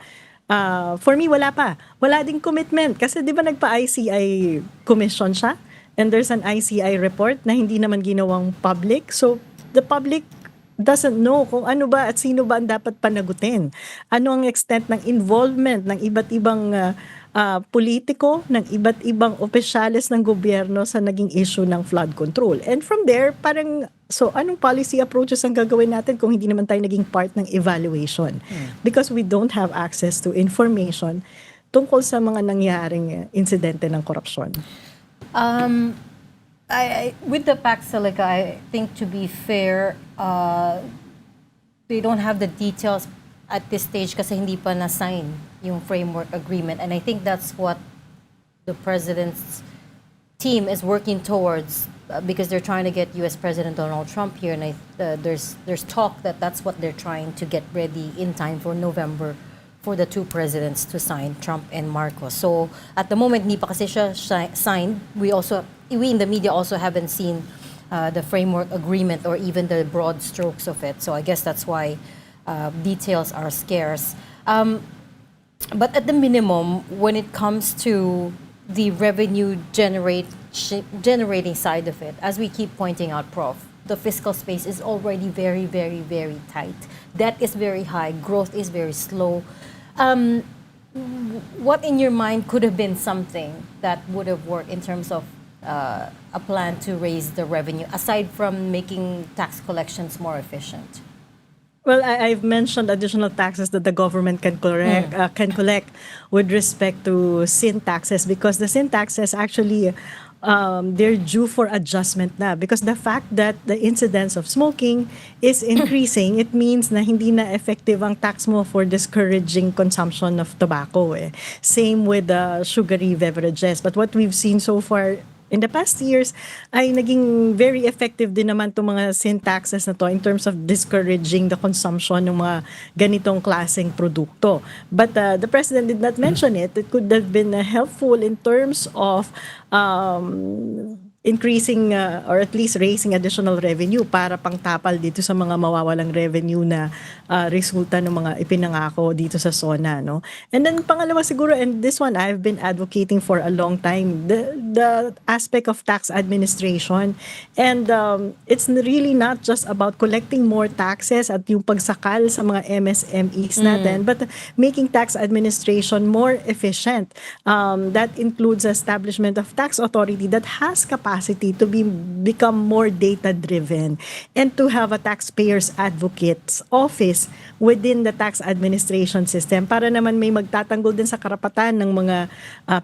For me, wala pa. Wala ding commitment. Kasi di ba nagpa-ICI commission siya? And there's an ICI report na hindi naman ginawang public. So the public doesn't know kung ano ba at sino ba ang dapat panagutin. Ano ang extent ng involvement ng iba't ibang politiko, ng iba't ibang opisyales ng gobyerno sa naging issue ng flood control. And from there, parang, so anong policy approaches ang gagawin natin kung hindi naman tayo naging part ng evaluation? Because we don't have access to information tungkol sa mga nangyaring insidente ng korupsyon. With the Pax Silica, I think to be fair, they don't have the details at this stage kasi hindi pa na-sign yung framework agreement. And I think that's what the president's team is working towards because they're trying to get U.S. President Donald Trump here. And there's talk that that's what they're trying to get ready in time for November for the two presidents to sign, Trump and Marcos. So at the moment, hindi pa kasi siya signed. We in the media also haven't seen the framework agreement or even the broad strokes of it. So I guess that's why details are scarce. But at the minimum, when it comes to the revenue generating side of it, as we keep pointing out, Prof, the fiscal space is already very, very, very tight. Debt is very high. Growth is very slow. What in your mind could have been something that would have worked in terms of a plan to raise the revenue, aside from making tax collections more efficient? Well, I've mentioned additional taxes that the government can collect with respect to sin taxes, because the sin taxes actually they're due for adjustment na, because the fact that the incidence of smoking is increasing, it means na hindi na effective ang tax mo for discouraging consumption of tobacco. Same with sugary beverages. But what we've seen so far in the past years ay naging very effective din naman itong mga sin taxes na to in terms of discouraging the consumption ng mga ganitong klaseng produkto. But the president did not mention it. It could have been helpful in terms of increasing or at least raising additional revenue para pangtapal dito sa mga mawawalang revenue na resulta ng mga ipinangako dito sa SONA, no? And then pangalawa siguro, and this one I've been advocating for a long time, the aspect of tax administration. And it's really not just about collecting more taxes at yung pagsakal sa mga MSMEs natin, but making tax administration more efficient. That includes establishment of tax authority that has capacity to become more data-driven and to have a taxpayers advocates office within the tax administration system para naman may magtatanggol din sa karapatan ng mga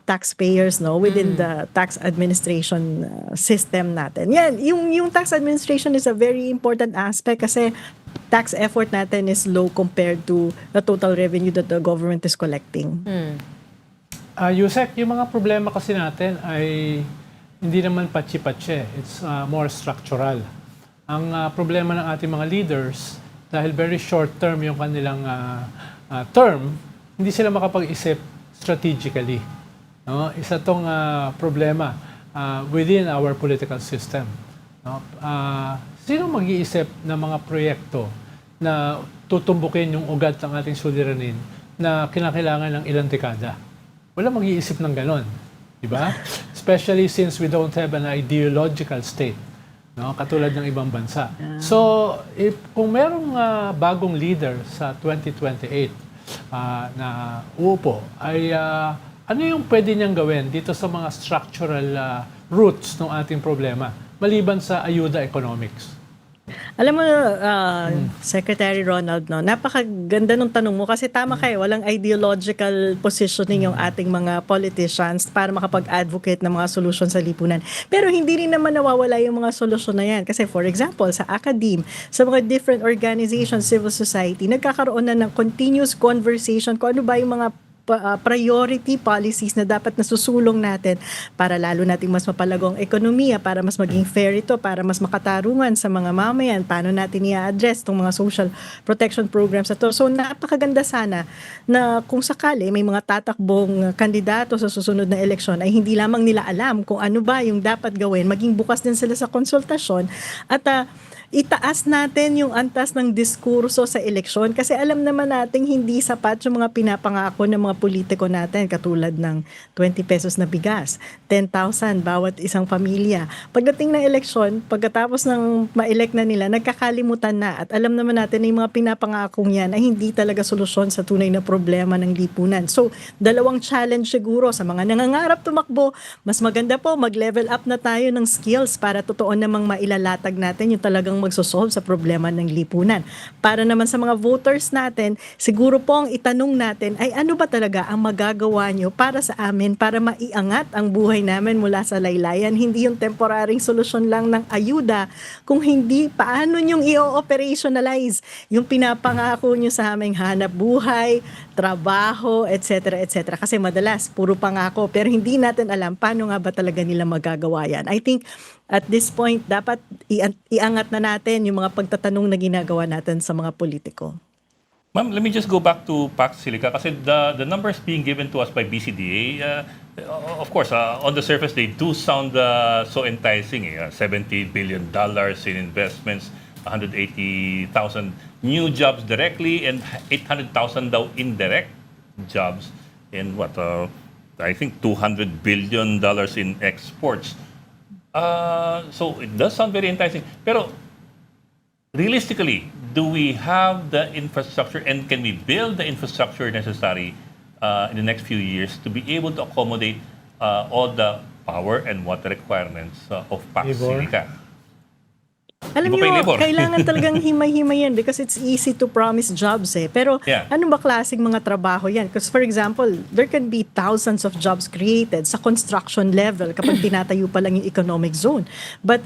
taxpayers, no, within the tax administration system natin. Yan, yung tax administration is a very important aspect kasi tax effort natin is low compared to the total revenue that the government is collecting. Yusek, yung mga problema kasi natin ay hindi naman patsi-patsi. It's more structural. Ang problema ng ating mga leaders, dahil very short term yung kanilang term, hindi sila makapag-isip strategically. No? Isa tong problema within our political system. No? Sino mag-iisip ng mga proyekto na tutumbukin yung ugat ng ating suliranin na kinakailangan ng ilang dekada? Wala mag-iisip ng ganon. Diba? Especially since we don't have an ideological state, no? Katulad ng ibang bansa. So, kung merong bagong leader sa 2028 na uupo, ay ano yung pwede niyang gawin dito sa mga structural roots ng ating problema, maliban sa ayuda economics? Alam mo, Secretary Ronald, no, napakaganda ng tanong mo kasi tama kayo, walang ideological positioning yung ating mga politicians para makapag-advocate ng mga solusyon sa lipunan. Pero hindi rin naman nawawala yung mga solusyon na yan. Kasi for example, sa academe, sa mga different organizations, civil society, nagkakaroon na ng continuous conversation kung ano ba yung mga priority policies na dapat nasusulong natin para lalo nating mas mapalagong ekonomiya, para mas maging fair ito, para mas makatarungan sa mga mamayan, paano natin i-address itong mga social protection programs na to. So napakaganda sana na kung sakali may mga tatakbong kandidato sa susunod na eleksyon ay hindi lamang nila alam kung ano ba yung dapat gawin, maging bukas din sila sa konsultasyon at itaas natin yung antas ng diskurso sa eleksyon kasi alam naman nating hindi sapat yung mga pinapangako ng mga politiko natin katulad ng 20 pesos na bigas, 10,000 bawat isang pamilya. Pagdating ng eleksyon, pagkatapos ng ma-elect na nila, nagkakalimutan na at alam naman natin na yung mga pinapangakong yan ay hindi talaga solusyon sa tunay na problema ng lipunan. So, dalawang challenge siguro sa mga nangangarap tumakbo, mas maganda po mag-level up na tayo ng skills para totoo namang mailalatag natin yung talagang magsosolve sa problema ng lipunan. Para naman sa mga voters natin, siguro po ang itanong natin ay ano ba talaga ang magagawa nyo para sa amin, para maiangat ang buhay namin mula sa laylayan. Hindi yung temporaring solusyon lang ng ayuda, kung hindi, paano nyong i-operationalize yung pinapangako nyo sa aming hanap buhay, trabaho, etc. etc. Kasi madalas, puro pangako, pero hindi natin alam paano nga ba talaga nila magagawa yan. I think at this point, dapat iangat na natin yung mga pagtatanong na ginagawa natin sa mga politiko. Ma'am, let me just go back to Pax Silica kasi the numbers being given to us by BCDA, of course, on the surface, they do sound so enticing. $70 billion in investments, 180,000 new jobs directly, and 800,000 daw indirect jobs, and I think $200 billion in exports. So it does sound very enticing. Pero realistically, do we have the infrastructure and can we build the infrastructure necessary in the next few years to be able to accommodate all the power and water requirements of Pax Silica? Alam nyo, kailangan talagang himay-himay yan because it's easy to promise jobs eh. Pero ano ba klaseng mga trabaho yan? Because for example, there can be thousands of jobs created sa construction level kapag tinatayo pa lang yung economic zone. But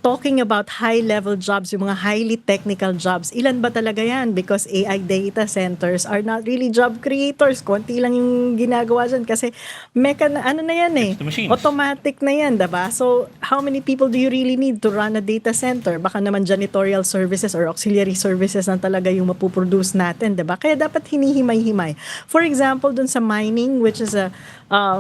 talking about high-level jobs, yung mga highly technical jobs, ilan ba talaga yan? Because AI data centers are not really job creators. Konti lang yung ginagawa dyan kasi ano na yan eh. Automatic na yan, diba? So, how many people do you really need to run a data center? Baka naman janitorial services or auxiliary services na talaga yung mapuproduce natin, diba? Kaya dapat hinihimay-himay. For example, dun sa mining, which is a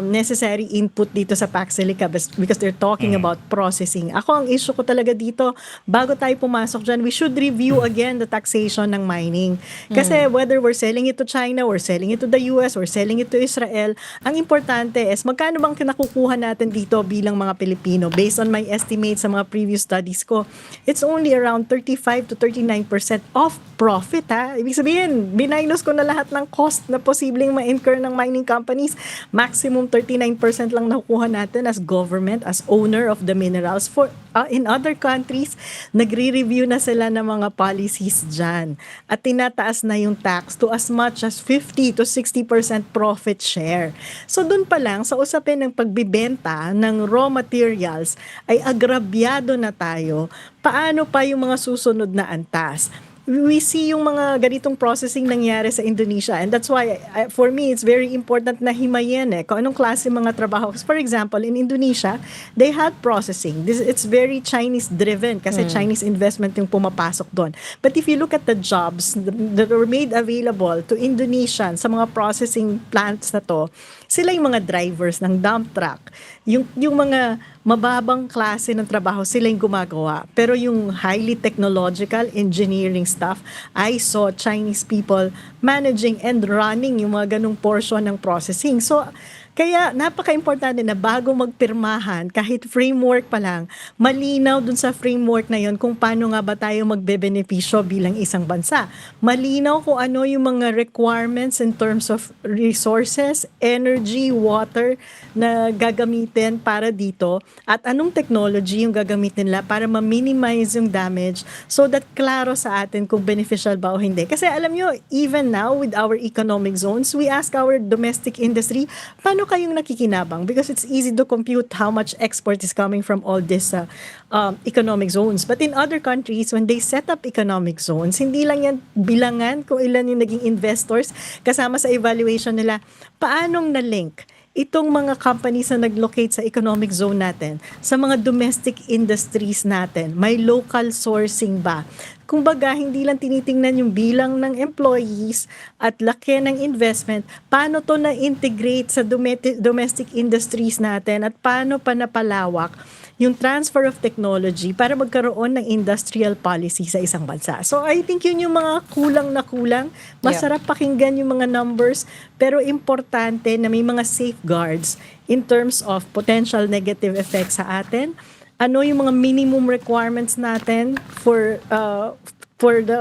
necessary input dito sa Pax Silica because they're talking about processing. Ako, ang issue ko talaga dito, bago tayo pumasok dyan, we should review again the taxation ng mining. Kasi whether we're selling it to China, or selling it to the US, or selling it to Israel, ang importante is magkano bang kinakukuha natin dito bilang mga Pilipino. Based on my estimates sa mga previous studies ko, it's only around 35 to 39% of profit. Ibig sabihin, binaynos ko na lahat ng cost na posibleng ma-incur ng mining companies. Maximum 39% lang nakukuha natin as government, as owner of the minerals. For in other countries, nagre-review na sila ng mga policies dyan. At tinataas na yung tax to as much as 50 to 60% profit share. So dun pa lang, sa usapin ng pagbibenta ng raw materials, ay agrabyado na tayo. Paano pa yung mga susunod na antas? We see yung mga ganitong processing nangyari sa Indonesia, and that's why for me it's very important na himayin kung anong klase mga trabaho. For example, in Indonesia, they had processing. It's very Chinese driven kasi Chinese investment yung pumapasok doon. But if you look at the jobs that were made available to Indonesians sa mga processing plants na to, sila yung mga drivers ng dump truck. Yung mga mababang klase ng trabaho sila yung gumagawa. Pero yung highly technological engineering stuff, I saw Chinese people managing and running yung mga ganung portion ng processing. So, Kaya napaka-importante na bago magpirmahan, kahit framework pa lang, malinaw dun sa framework na yon kung paano nga ba tayo magbebenepisyo bilang isang bansa. Malinaw kung ano yung mga requirements in terms of resources, energy, water na gagamitin para dito at anong technology yung gagamitin nila para ma-minimize yung damage so that klaro sa atin kung beneficial ba o hindi. Kasi alam nyo, even now with our economic zones, we ask our domestic industry, paano kayong nakikinabang? Because it's easy to compute how much export is coming from all these economic zones. But in other countries, when they set up economic zones, hindi lang yan bilangan kung ilan yung naging investors kasama sa evaluation nila. Paanong na-link itong mga companies na nag-locate sa economic zone natin, sa mga domestic industries natin, may local sourcing ba? Kumbaga, hindi lang tinitingnan yung bilang ng employees at laki ng investment, paano to na-integrate sa domestic industries natin at paano pa napalawak yung transfer of technology para magkaroon ng industrial policy sa isang bansa. So I think yun yung mga kulang na kulang. Masarap pakinggan yung mga numbers, pero importante na may mga safeguards in terms of potential negative effects sa atin. Ano yung mga minimum requirements natin for the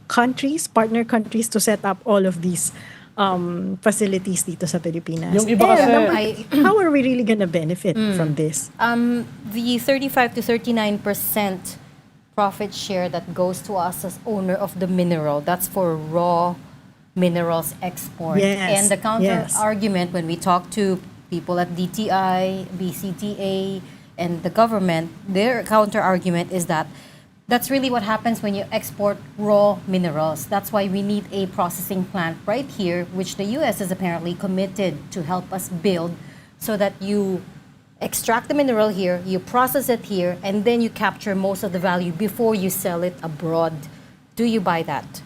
countries, partner countries to set up all of these facilities dito sa Pilipinas. Yung iba kasi- How are we really gonna benefit from this? The 35 to 39% profit share that goes to us as owner of the mineral, that's for raw minerals export. Yes, And the counter yes. argument when we talk to people at DTI, BCTA, and the government, their counter argument is that that's really what happens when you export raw minerals. That's why we need a processing plant right here, which the U.S. is apparently committed to help us build so that you extract the mineral here, you process it here, and then you capture most of the value before you sell it abroad. Do you buy that?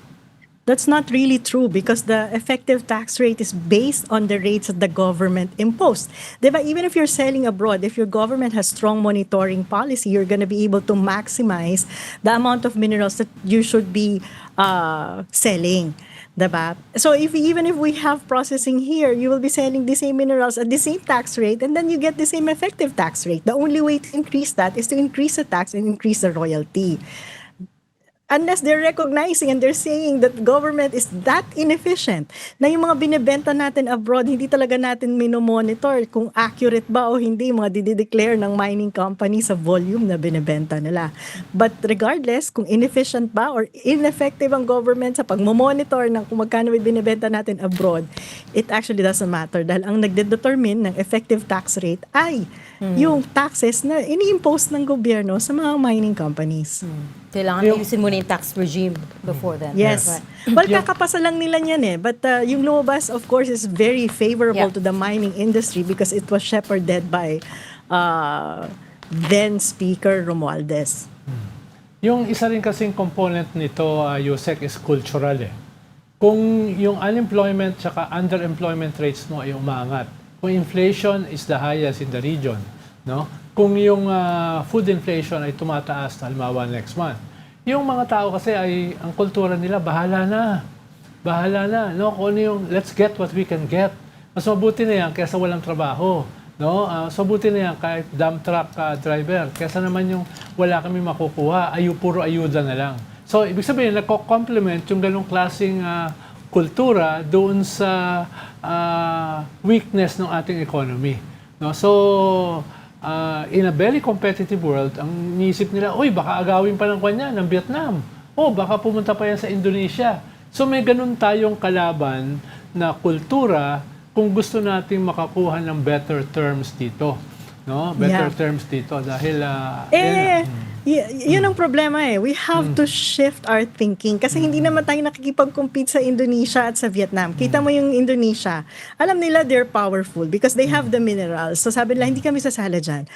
That's not really true because the effective tax rate is based on the rates that the government imposed. Diba? Even if you're selling abroad, if your government has strong monitoring policy, you're going to be able to maximize the amount of minerals that you should be selling. Diba? So even if we have processing here, you will be selling the same minerals at the same tax rate and then you get the same effective tax rate. The only way to increase that is to increase the tax and increase the royalty. Unless they're recognizing and they're saying that government is that inefficient na yung mga binebenta natin abroad, hindi talaga natin minomonitor kung accurate ba o hindi mga dideclare ng mining company sa volume na binebenta nila. But regardless, kung inefficient ba or ineffective ang government sa pagmomonitor ng kung magkano may binebenta natin abroad, it actually doesn't matter dahil ang nagdedetermine ng effective tax rate ay yung taxes na ini-impose ng gobyerno sa mga mining companies. Kailangan ayusin muna yung tax regime before then. Yes. Right. Well, kakapasa lang nila yan eh. But yung lumabas, of course, is very favorable Yeah. to the mining industry because it was shepherded by then Speaker Romualdez. Yung isa rin kasing component nito, Yusek, is cultural eh. Kung yung unemployment tsaka underemployment rates mo ay umangat, kung inflation is the highest in the region, no? Kung yung food inflation ay tumataas, halimbawa next month, yung mga tao kasi ay, ang kultura nila, bahala na. Bahala na, no? Kung ano yung, let's get what we can get. Mas mabuti na yan kaysa walang trabaho. No? So buti na yan kahit dump truck driver. Kaysa naman yung wala kami makukuha, puro ayuda na lang. So ibig sabihin, nagko-complement yung ganong klaseng kultura doon sa weakness ng ating economy. No? So in a very competitive world, ang niisip nila, oy, baka agawin pa ng kanya ng Vietnam. O baka pumunta pa yan sa Indonesia. So may ganun tayong kalaban na kultura kung gusto nating makakuha ng better terms dito. No? Better Yeah. terms dito dahil Yun ang problema eh. We have to shift our thinking kasi hindi naman tayo nakikipag-compete sa Indonesia at sa Vietnam. Kita mo yung Indonesia, alam nila they're powerful because they have the minerals. So sabi nila, hindi kami sasala dyan.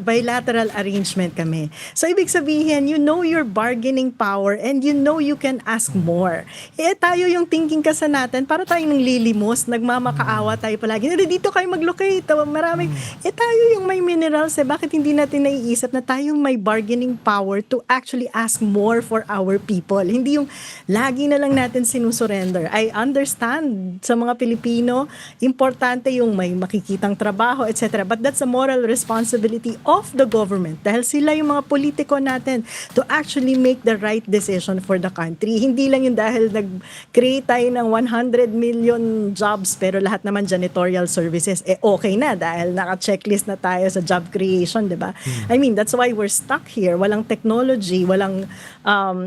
Bilateral arrangement kami. So ibig sabihin, you know your bargaining power and you know you can ask more. Eh tayo yung thinking kasi natin, para tayong lilimos, nagmamakaawa tayo palagi. Dito kayo mag-locate, maraming. Eh tayo yung may minerals eh, bakit hindi natin naiisip na tayong may bargaining bargaining power to actually ask more for our people. Hindi yung lagi na lang natin sinusurrender. I understand sa mga Pilipino, importante yung may makikitang trabaho, etc. But that's a moral responsibility of the government dahil sila yung mga politiko natin to actually make the right decision for the country. Hindi lang yung dahil nag-create tayo ng 100 million jobs pero lahat naman janitorial services, okay na dahil naka-checklist na tayo sa job creation, di ba? I mean, that's why we're stuck here. Walang technology, walang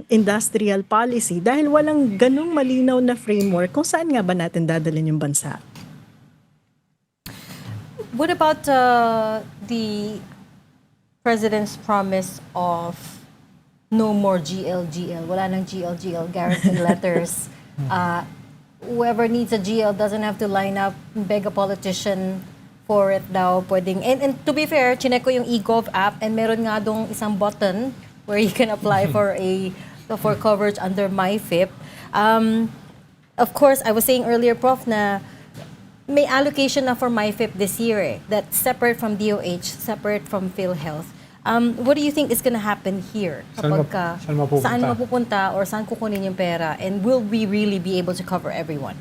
industrial policy dahil walang ganung malinaw na framework kung saan nga ba natin dadalhin yung bansa. What about the president's promise of no more GL? Wala nang GL, guarantee letters. Whoever needs a GL doesn't have to line up, beg a politician for it daw. Pwedeng. And to be fair, chinek ko yung eGov app and meron nga dong isang button where you can apply for coverage under MyFIP. Of course, I was saying earlier, Prof, na may allocation na for MyFIP this year that's separate from DOH, separate from PhilHealth. What do you think is gonna happen here? Saan mapupunta or saan kukunin yung pera? And will we really be able to cover everyone?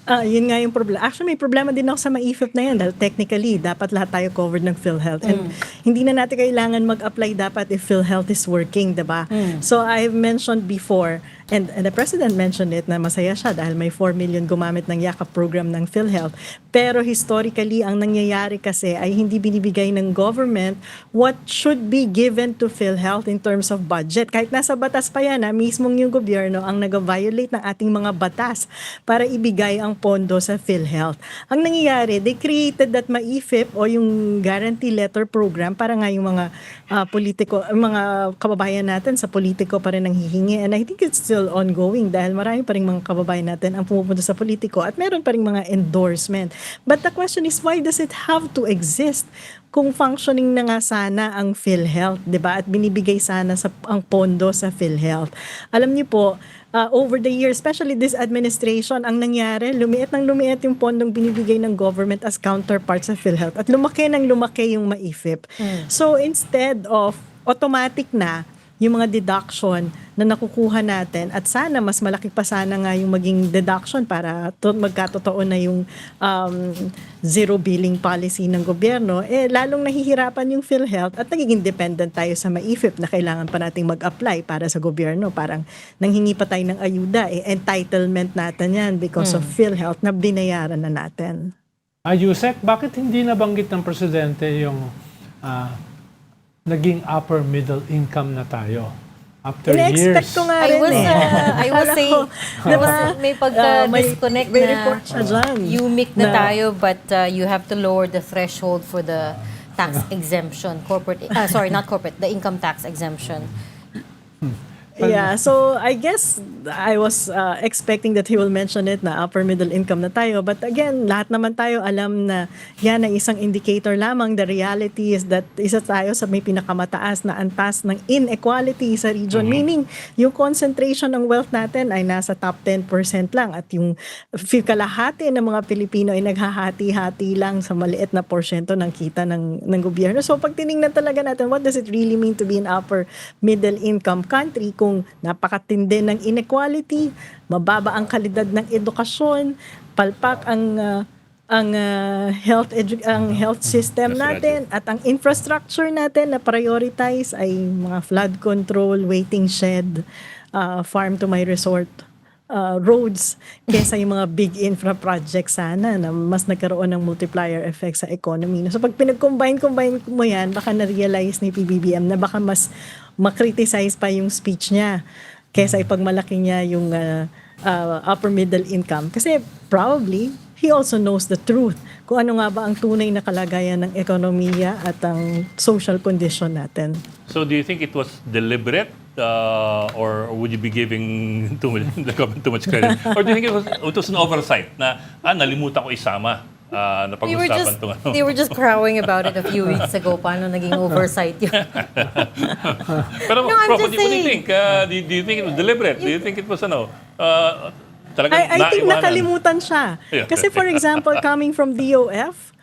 Yun nga yung problema. Actually, may problema din ako sa MyFIP na yan dahil technically, dapat lahat tayo covered ng PhilHealth. And hindi na natin kailangan mag-apply dapat if PhilHealth is working, diba? So, I've mentioned before, and the President mentioned it, na masaya siya dahil may 4 million gumamit ng yakap program ng PhilHealth. Pero historically, ang nangyayari kasi ay hindi binibigay ng government what should be given to PhilHealth in terms of budget. Kahit nasa batas pa yan, mismong yung gobyerno ang nag-violate ng ating mga batas para ibigay ang pondo sa PhilHealth. Ang nangyayari, they created that MyFIP o yung guarantee letter program para nga yung mga politiko, mga kababayan natin sa politiko pa rin ang hihingi. And I think it's still ongoing dahil marami pa rin mga kababayan natin ang pumupunta sa politiko at meron pa rin mga endorsement. But the question is, why does it have to exist? Kung functioning na nga sana ang PhilHealth, 'di ba? At binibigay sana ang pondo sa PhilHealth. Alam niyo po, over the years, especially this administration, ang nangyari, lumiit yung pondong binibigay ng government as counterpart sa PhilHealth at lumaki yung MyFIP. So instead of automatic na yung mga deduction na nakukuha natin at sana mas malaki pa sana nga yung maging deduction para magkatotoo na yung zero billing policy ng gobyerno, lalong nahihirapan yung PhilHealth at nagiging dependent tayo sa MyFIP na kailangan pa nating mag-apply para sa gobyerno. Parang nanghingi pa tayo ng ayuda, entitlement natin yan because of PhilHealth na binayaran na natin. Yusek, bakit hindi nabanggit ng Presidente yung naging upper middle income na tayo after years? Ine-expect ko nga rin I was saying, may pagka-disconnect may na report siya dyan. UMIC na tayo but you have to lower the threshold for the tax exemption, the income tax exemption. Yeah, so I guess I was expecting that he will mention it na upper middle income na tayo. But again, lahat naman tayo alam na yan ay isang indicator lamang. The reality is that isa tayo sa may pinakamataas na antas ng inequality sa region. Meaning, yung concentration ng wealth natin ay nasa top 10% lang. At yung kalahati ng mga Pilipino ay naghahati-hati lang sa maliit na porsyento ng kita ng gobyerno. So pag tinignan talaga natin, what does it really mean to be an upper middle income country kung napakatindi ng inequality, mababa ang kalidad ng edukasyon, palpak ang health system natin at ang infrastructure natin na prioritize ay mga flood control, waiting shed, farm to my resort roads kesa yung mga big infra projects sana na mas nagkaroon ng multiplier effect sa economy. So pag pinag-combine mo yan, baka na-realize ni PBBM na baka mas makriticize pa yung speech niya kesa ipagmalaki niya yung upper middle income. Kasi probably, he also knows the truth kung ano nga ba ang tunay na kalagayan ng ekonomiya at ang social condition natin. So do you think it was deliberate or would you be giving the government too much credit? Or do you think it was an oversight na nalimutan ko isama na pag-usapan itong ano? They were just crowing about it a few weeks ago. Paano naging oversight yun? Pero No, I'm Prof, just what do you saying. think? Do you think it was deliberate? Do you think it was talagang I think naiwanan? nakalimutan siya. Yeah. Kasi for example, coming from DOF,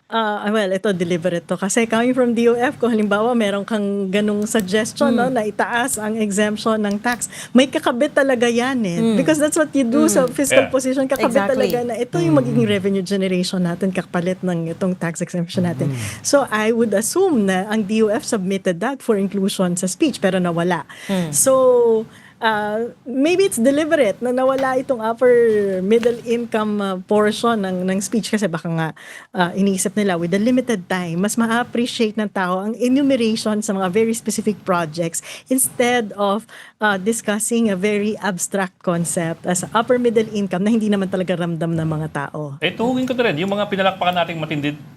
Well, ito deliberate to. Kasi coming from DOF, kung halimbawa meron kang ganung suggestion no, na itaas ang exemption ng tax, may kakabit talaga yan eh. Because that's what you do sa fiscal Yeah. position. Kakabit Exactly. talaga na ito yung magiging revenue generation natin, kapalit ng itong tax exemption natin. So I would assume na ang DOF submitted that for inclusion sa speech, pero nawala. So maybe it's deliberate na nawala itong upper middle income portion ng speech kasi baka nga iniisip nila with the limited time mas ma-appreciate ng tao ang enumeration sa mga very specific projects instead of discussing a very abstract concept as upper middle income na hindi naman talaga ramdam ng mga tao. Tuhugin ko na rin, yung mga pinalakpakan nating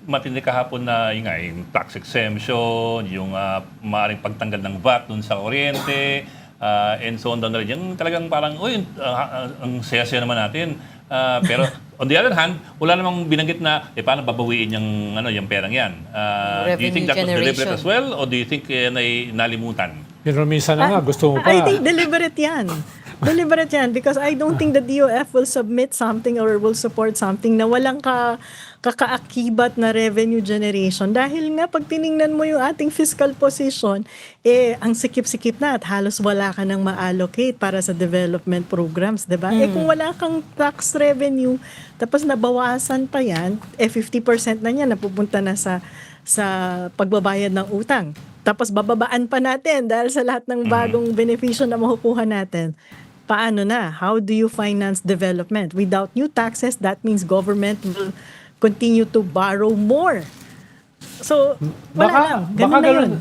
matindi kahapon na yung tax exemption, yung maaaring pagtanggal ng VAT dun sa kuryente, and so on down the line. Yung talagang parang, ang saya-saya naman natin. Pero on the other hand, wala namang binanggit na, paano babawiin yung perang yan? Do you think that was deliberate as well? Or do you think ay nalimutan? Pero minsan na nga, gusto mo pa. I think deliberate yan. Deliberate yan because I don't think the DOF will submit something or will support something na walang kakaakibat na revenue generation. Dahil nga, pag tiningnan mo yung ating fiscal position, ang sikip-sikip na at halos wala ka nang ma-allocate para sa development programs, diba? Kung wala kang tax revenue, tapos nabawasan pa yan, 50% na yan napupunta na sa pagbabayad ng utang. Tapos bababaan pa natin dahil sa lahat ng bagong benepisyo na makukuha natin. Paano na? How do you finance development? Without new taxes, that means government will continue to borrow more. So, wala lang. Ganun na yun.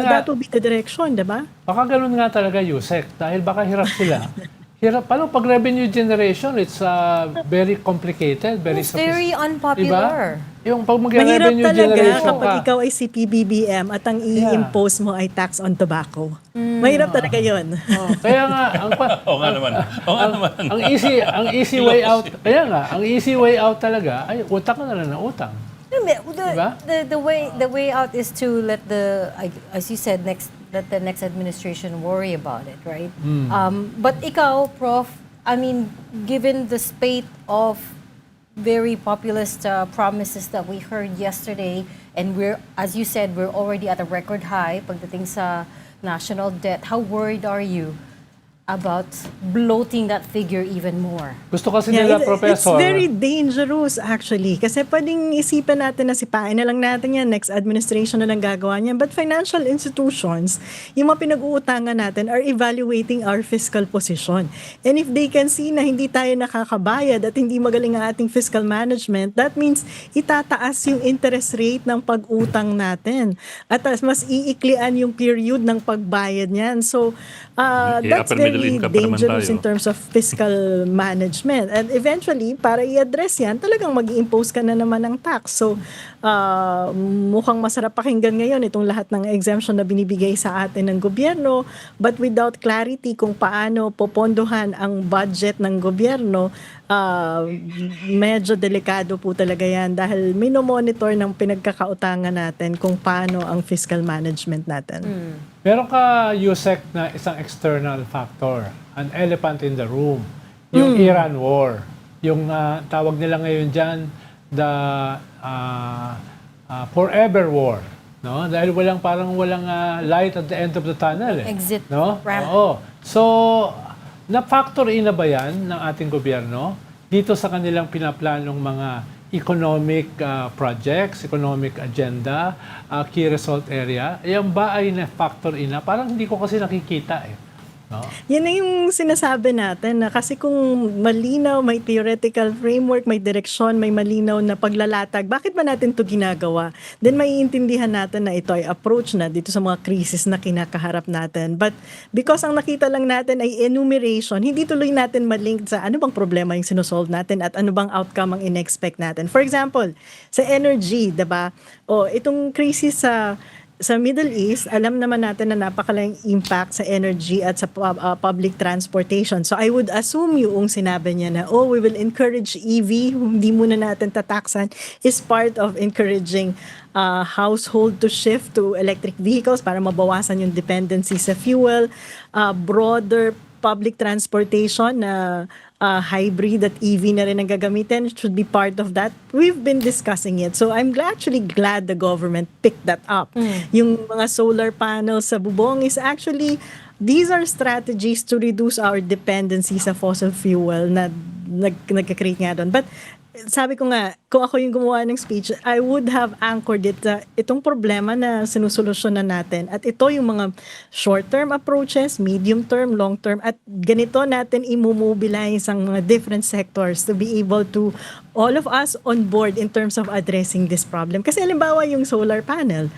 That will be the direction, diba? Baka ganun nga talaga, Yusek. Dahil baka hirap sila. Paano pag revenue generation, it's very complicated, very It's very unpopular. Diba? Yung pag Mahirap mag-revenue talaga generation kapag ka. ikaw ay si PBBM at ang i-impose mo ay tax on tobacco. Mahirap talaga yun. Kaya nga, Oo nga naman. ang easy way out, kaya nga, ang easy way out talaga, ay utang ka na lang ng utang. Diba? The way out is to let as you said, let the next administration worry about it, right? But ikaw, Prof, I mean, given the spate of very populist promises that we heard yesterday, and as you said, we're already at a record high pagdating sa national debt. How worried are you about bloating that figure even more? Gusto kasi nila, It's Professor. very dangerous actually. Kasi pwedeng isipan natin na sipain na lang natin yan, next administration na lang gagawa niyan. But financial institutions, yung mga pinag-uutangan natin are evaluating our fiscal position. And if they can see na hindi tayo nakakabayad at hindi magaling ang ating fiscal management, that means itataas yung interest rate ng pag-utang natin. At mas iiklian yung period ng pagbayad niyan. So, that's upper middle very income pa naman dangerous tayo. in terms of fiscal management. And eventually, para i-address yan, talagang mag-impose ka na naman ng tax. So, mukhang masarap pakinggan ngayon itong lahat ng exemption na binibigay sa atin ng gobyerno, but without clarity kung paano popondohan ang budget ng gobyerno, medyo delikado po talaga yan dahil minomonitor ng pinagkakautangan natin kung paano ang fiscal management natin. Meron ka, Yusek, na isang external factor, an elephant in the room, yung Iran war. Yung tawag nila ngayon dyan, the forever war. No? Dahil walang light at the end of the tunnel. Exit no? ramp. Oo. So, na-factor in na ba yan ng ating gobyerno dito sa kanilang pinaplanong mga economic projects, economic agenda, key result area? Yan ba ay na-factor in na? Parang hindi ko kasi nakikita eh. No? Yan na yung sinasabi natin na kasi kung malinaw, may theoretical framework, may direksyon, may malinaw na paglalatag, bakit ba natin to ginagawa? Then maiintindihan natin na ito ay approach na dito sa mga krisis na kinakaharap natin. But because ang nakita lang natin ay enumeration, hindi tuloy natin malink sa ano bang problema yung sinusolve natin at ano bang outcome ang in-expect natin. For example, sa energy, diba? Itong krisis sa Middle East, alam naman natin na napakalaking impact sa energy at sa public transportation. So I would assume yung sinabi niya na, we will encourage EV, hindi muna natin tataksan, is part of encouraging household to shift to electric vehicles para mabawasan yung dependency sa fuel, broader public transportation na hybrid at EV na rin ang gagamitin should be part of that. We've been discussing it. So I'm actually glad the government picked that up. Yung mga solar panels sa bubong is actually, these are strategies to reduce our dependency sa fossil fuel na nagka-create nga doon. But sabi ko nga, kung ako yung gumawa ng speech, I would have anchored it itong problema na sinusolusyonan natin. At ito yung mga short-term approaches, medium-term, long-term, at ganito natin imomobilize ang mga different sectors to be able to, all of us on board in terms of addressing this problem. Kasi halimbawa yung solar panel,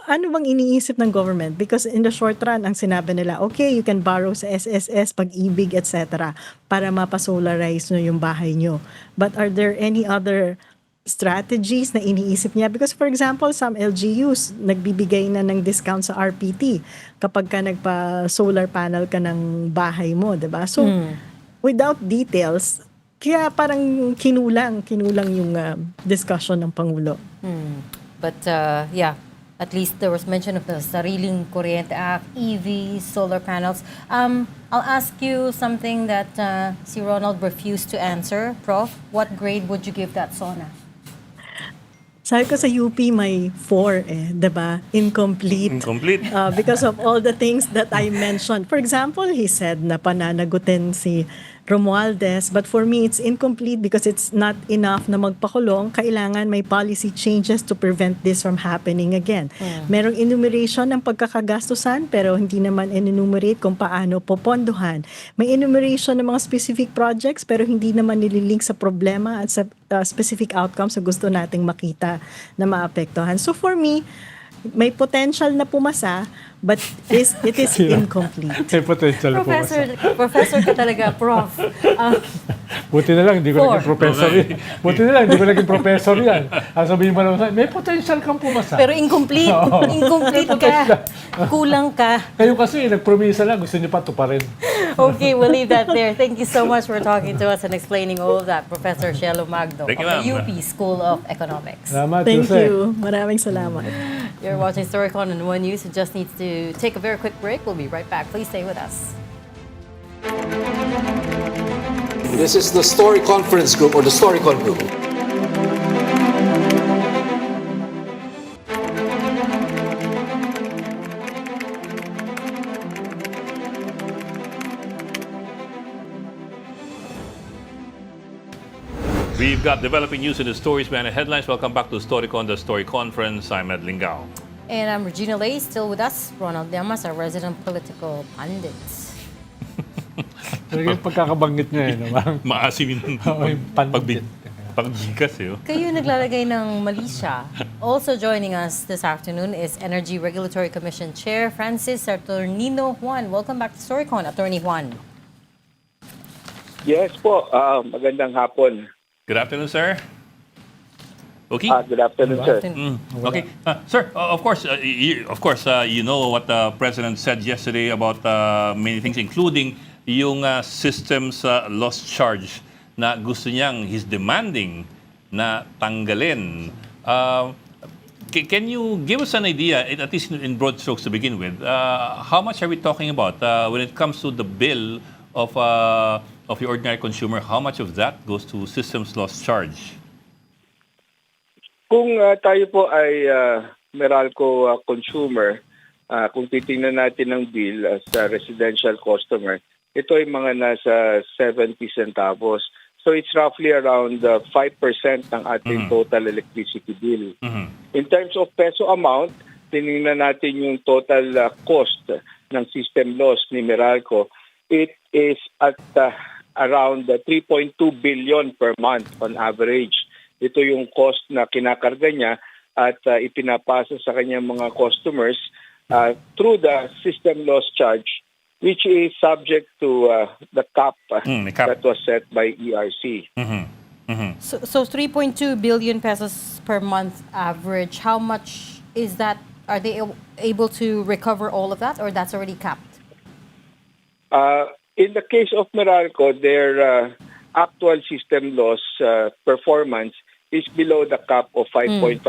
ano bang iniisip ng government? Because in the short run, ang sinabi nila, okay, you can borrow sa SSS, Pag-ibig, etc. para mapasolarize nyo yung bahay nyo. But are there any other strategies na iniisip niya? Because for example, some LGUs nagbibigay na ng discount sa RPT kapag ka nagpa-solar panel ka ng bahay mo, diba? So, without details, kaya parang kinulang yung discussion ng Pangulo. But yeah, at least there was mention of the Sariling Kuryente Act, EV, solar panels. I'll ask you something that si Ronald refused to answer. Prof, what grade would you give that SONA? Sabi ko sa UP may 4 diba? Incomplete. Because of all the things that I mentioned. For example, he said na pananagutin si Romualdez, but for me, it's incomplete because it's not enough na magpakulong. Kailangan may policy changes to prevent this from happening again. Merong enumeration ng pagkakagastusan, pero hindi naman enumerate kung paano popondohan. May enumeration ng mga specific projects, pero hindi naman nililink sa problema at sa specific outcomes na gusto nating makita na maapektuhan. So for me, may potential na pumasa, but it is incomplete. May potential na po. Professor ka talaga, Prof. Buti na lang, hindi ko naging professor yan. Buti na lang, hindi ko naging professor yan. Ang sabihin mo naman, may potential kang pumasa. Pero incomplete. Incomplete ka. Kulang ka. Kayo kasi, nagpromisa lang, gusto niyo pa tuparin. Okay, we'll leave that there. Thank you so much for talking to us and explaining all of that, Professor Shelo Magno of Thank you, the ma'am. UP School of Economics. Salamat, Thank Jose. you. Maraming salamat. You're watching Storycon on One News. It just needs to take a very quick break. We'll be right back. Please stay with us. This is the Story Conference Group or the Storycon Group. We've got developing news in the stories behind the headlines. Welcome back to Storycon, the Story Conference. I'm Ed Lingao. And I'm Regina Lay, still with us. Ronald Llamas, our resident political pundit. Talaga yung pagkakabanggit niya eh, naman. Maasim yung yung pandit. pagbigas eh. Kayo naglalagay ng mali siya. Also joining us this afternoon is Energy Regulatory Commission Chair Francis Saturnino Juan. Welcome back to Storycon, Attorney Juan. Yes po, magandang hapon. Good afternoon, sir. Okay. Good afternoon, sir. Okay, sir. Of course, you know what the president said yesterday about many things, including yung systems loss charge na gusto niyang, he's demanding na tanggalin. Can you give us an idea, at least in broad strokes to begin with, how much are we talking about when it comes to the bill of the ordinary consumer? How much of that goes to systems loss charge? Kung tayo po ay Meralco consumer, kung titingnan natin ng bill as a residential customer, ito ay mga nasa 70 centavos. So it's roughly around 5% ng ating total electricity bill. In terms of peso amount, tinignan natin yung total cost ng system loss ni Meralco. It is at around 3.2 billion per month on average. Ito yung cost na kinakarga niya at ipinapasa sa kanyang mga customers through the system loss charge, which is subject to the cap, that was set by ERC. So 3.2 billion pesos per month average. How much is that? Are they able to recover all of that, or that's already capped? In the case of Meralco, their actual system loss performance is below the cap of 5.5%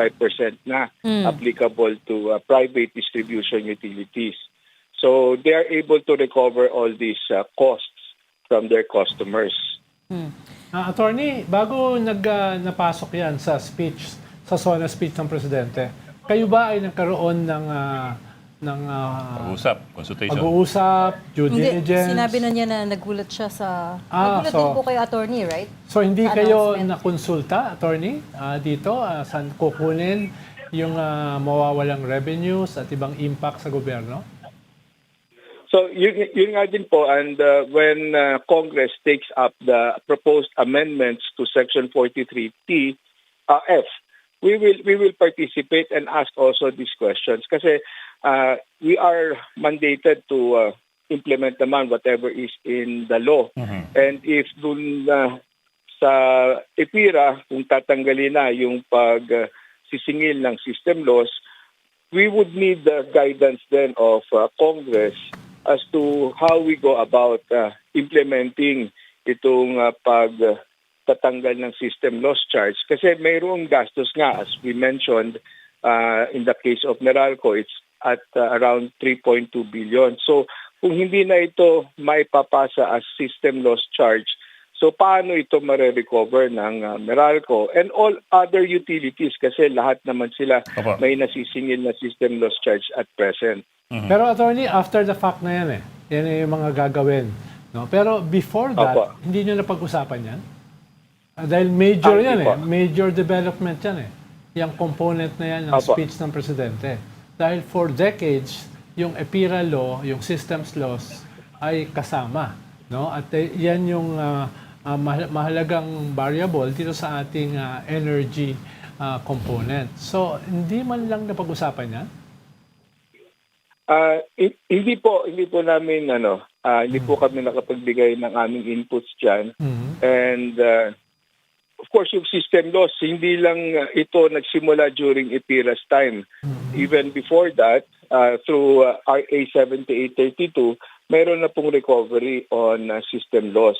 na applicable to private distribution utilities. So they are able to recover all these costs from their customers. Attorney, bago napasok yan sa speech, sa SONA speech ng Presidente, kayo ba ay nagkaroon ng Pag-usap, consultation. pag-uusap, due Hindi, diligence? sinabi na niya na nagulat siya sa... nagulat so- din po kay attorney, right? So hindi Sa kayo announcement. nakonsulta, attorney, dito, saan kukunin yung mawawalang revenues at ibang impact sa gobyerno? So yun nga din po, and when Congress takes up the proposed amendments to Section 43T F, we will participate and ask also these questions kasi we are mandated to implement naman whatever is in the law. And if dun sa EPIRA, kung tatanggalin na yung sisingil ng system laws, we would need the guidance then of Congress as to how we go about implementing itong pagtatanggal ng system loss charge. Kasi mayroong gastos nga, as we mentioned, in the case of Meralco, it's at around 3.2 billion. So kung hindi na ito maipapasa as system loss charge, so paano ito mare-recover ng Meralco and all other utilities kasi lahat naman sila Opo. may nasisingil na system loss charge at present. Pero attorney, after the fact na yan yan yung mga gagawin. No? Pero before that, Opo. hindi nyo napag-usapan yan? Dahil major Ah, yan hindi po. major development yan Yung component na yan ng Opo. speech ng Presidente. Dahil for decades, yung EPIRA law, yung systems laws, ay kasama. No? At yan yung mahalagang variable dito sa ating energy component. So, hindi man lang napag-usapan yan? Hindi po namin hindi po kami nakapagbigay ng aming inputs diyan. And of course yung system loss hindi lang ito nagsimula during EPIRA's time. Even before that, through RA 7832, mayroon na pong recovery on system loss.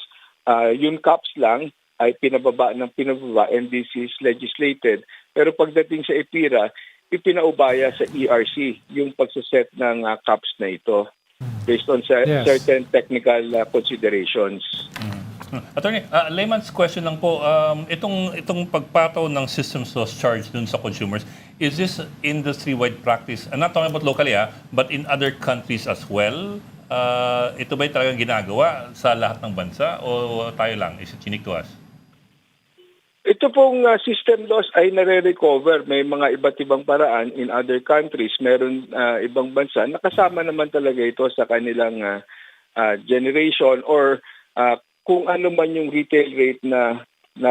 Yung caps lang ay pinababa and this is legislated. Pero pagdating sa EPIRA, ipinaubaya sa ERC yung pagsaset ng caps na ito based on Yes. certain technical considerations. Attorney, layman's question lang po, itong pagpataw ng systems loss charge dun sa consumers, is this industry-wide practice? I'm not talking about locally, but in other countries as well? Ito ba'y talagang ginagawa sa lahat ng bansa o tayo lang? Is it unique to us? Ito pong system loss ay nare-recover. May mga iba't ibang paraan in other countries. Meron ibang bansa. Nakasama naman talaga ito sa kanilang generation or kung ano man yung retail rate na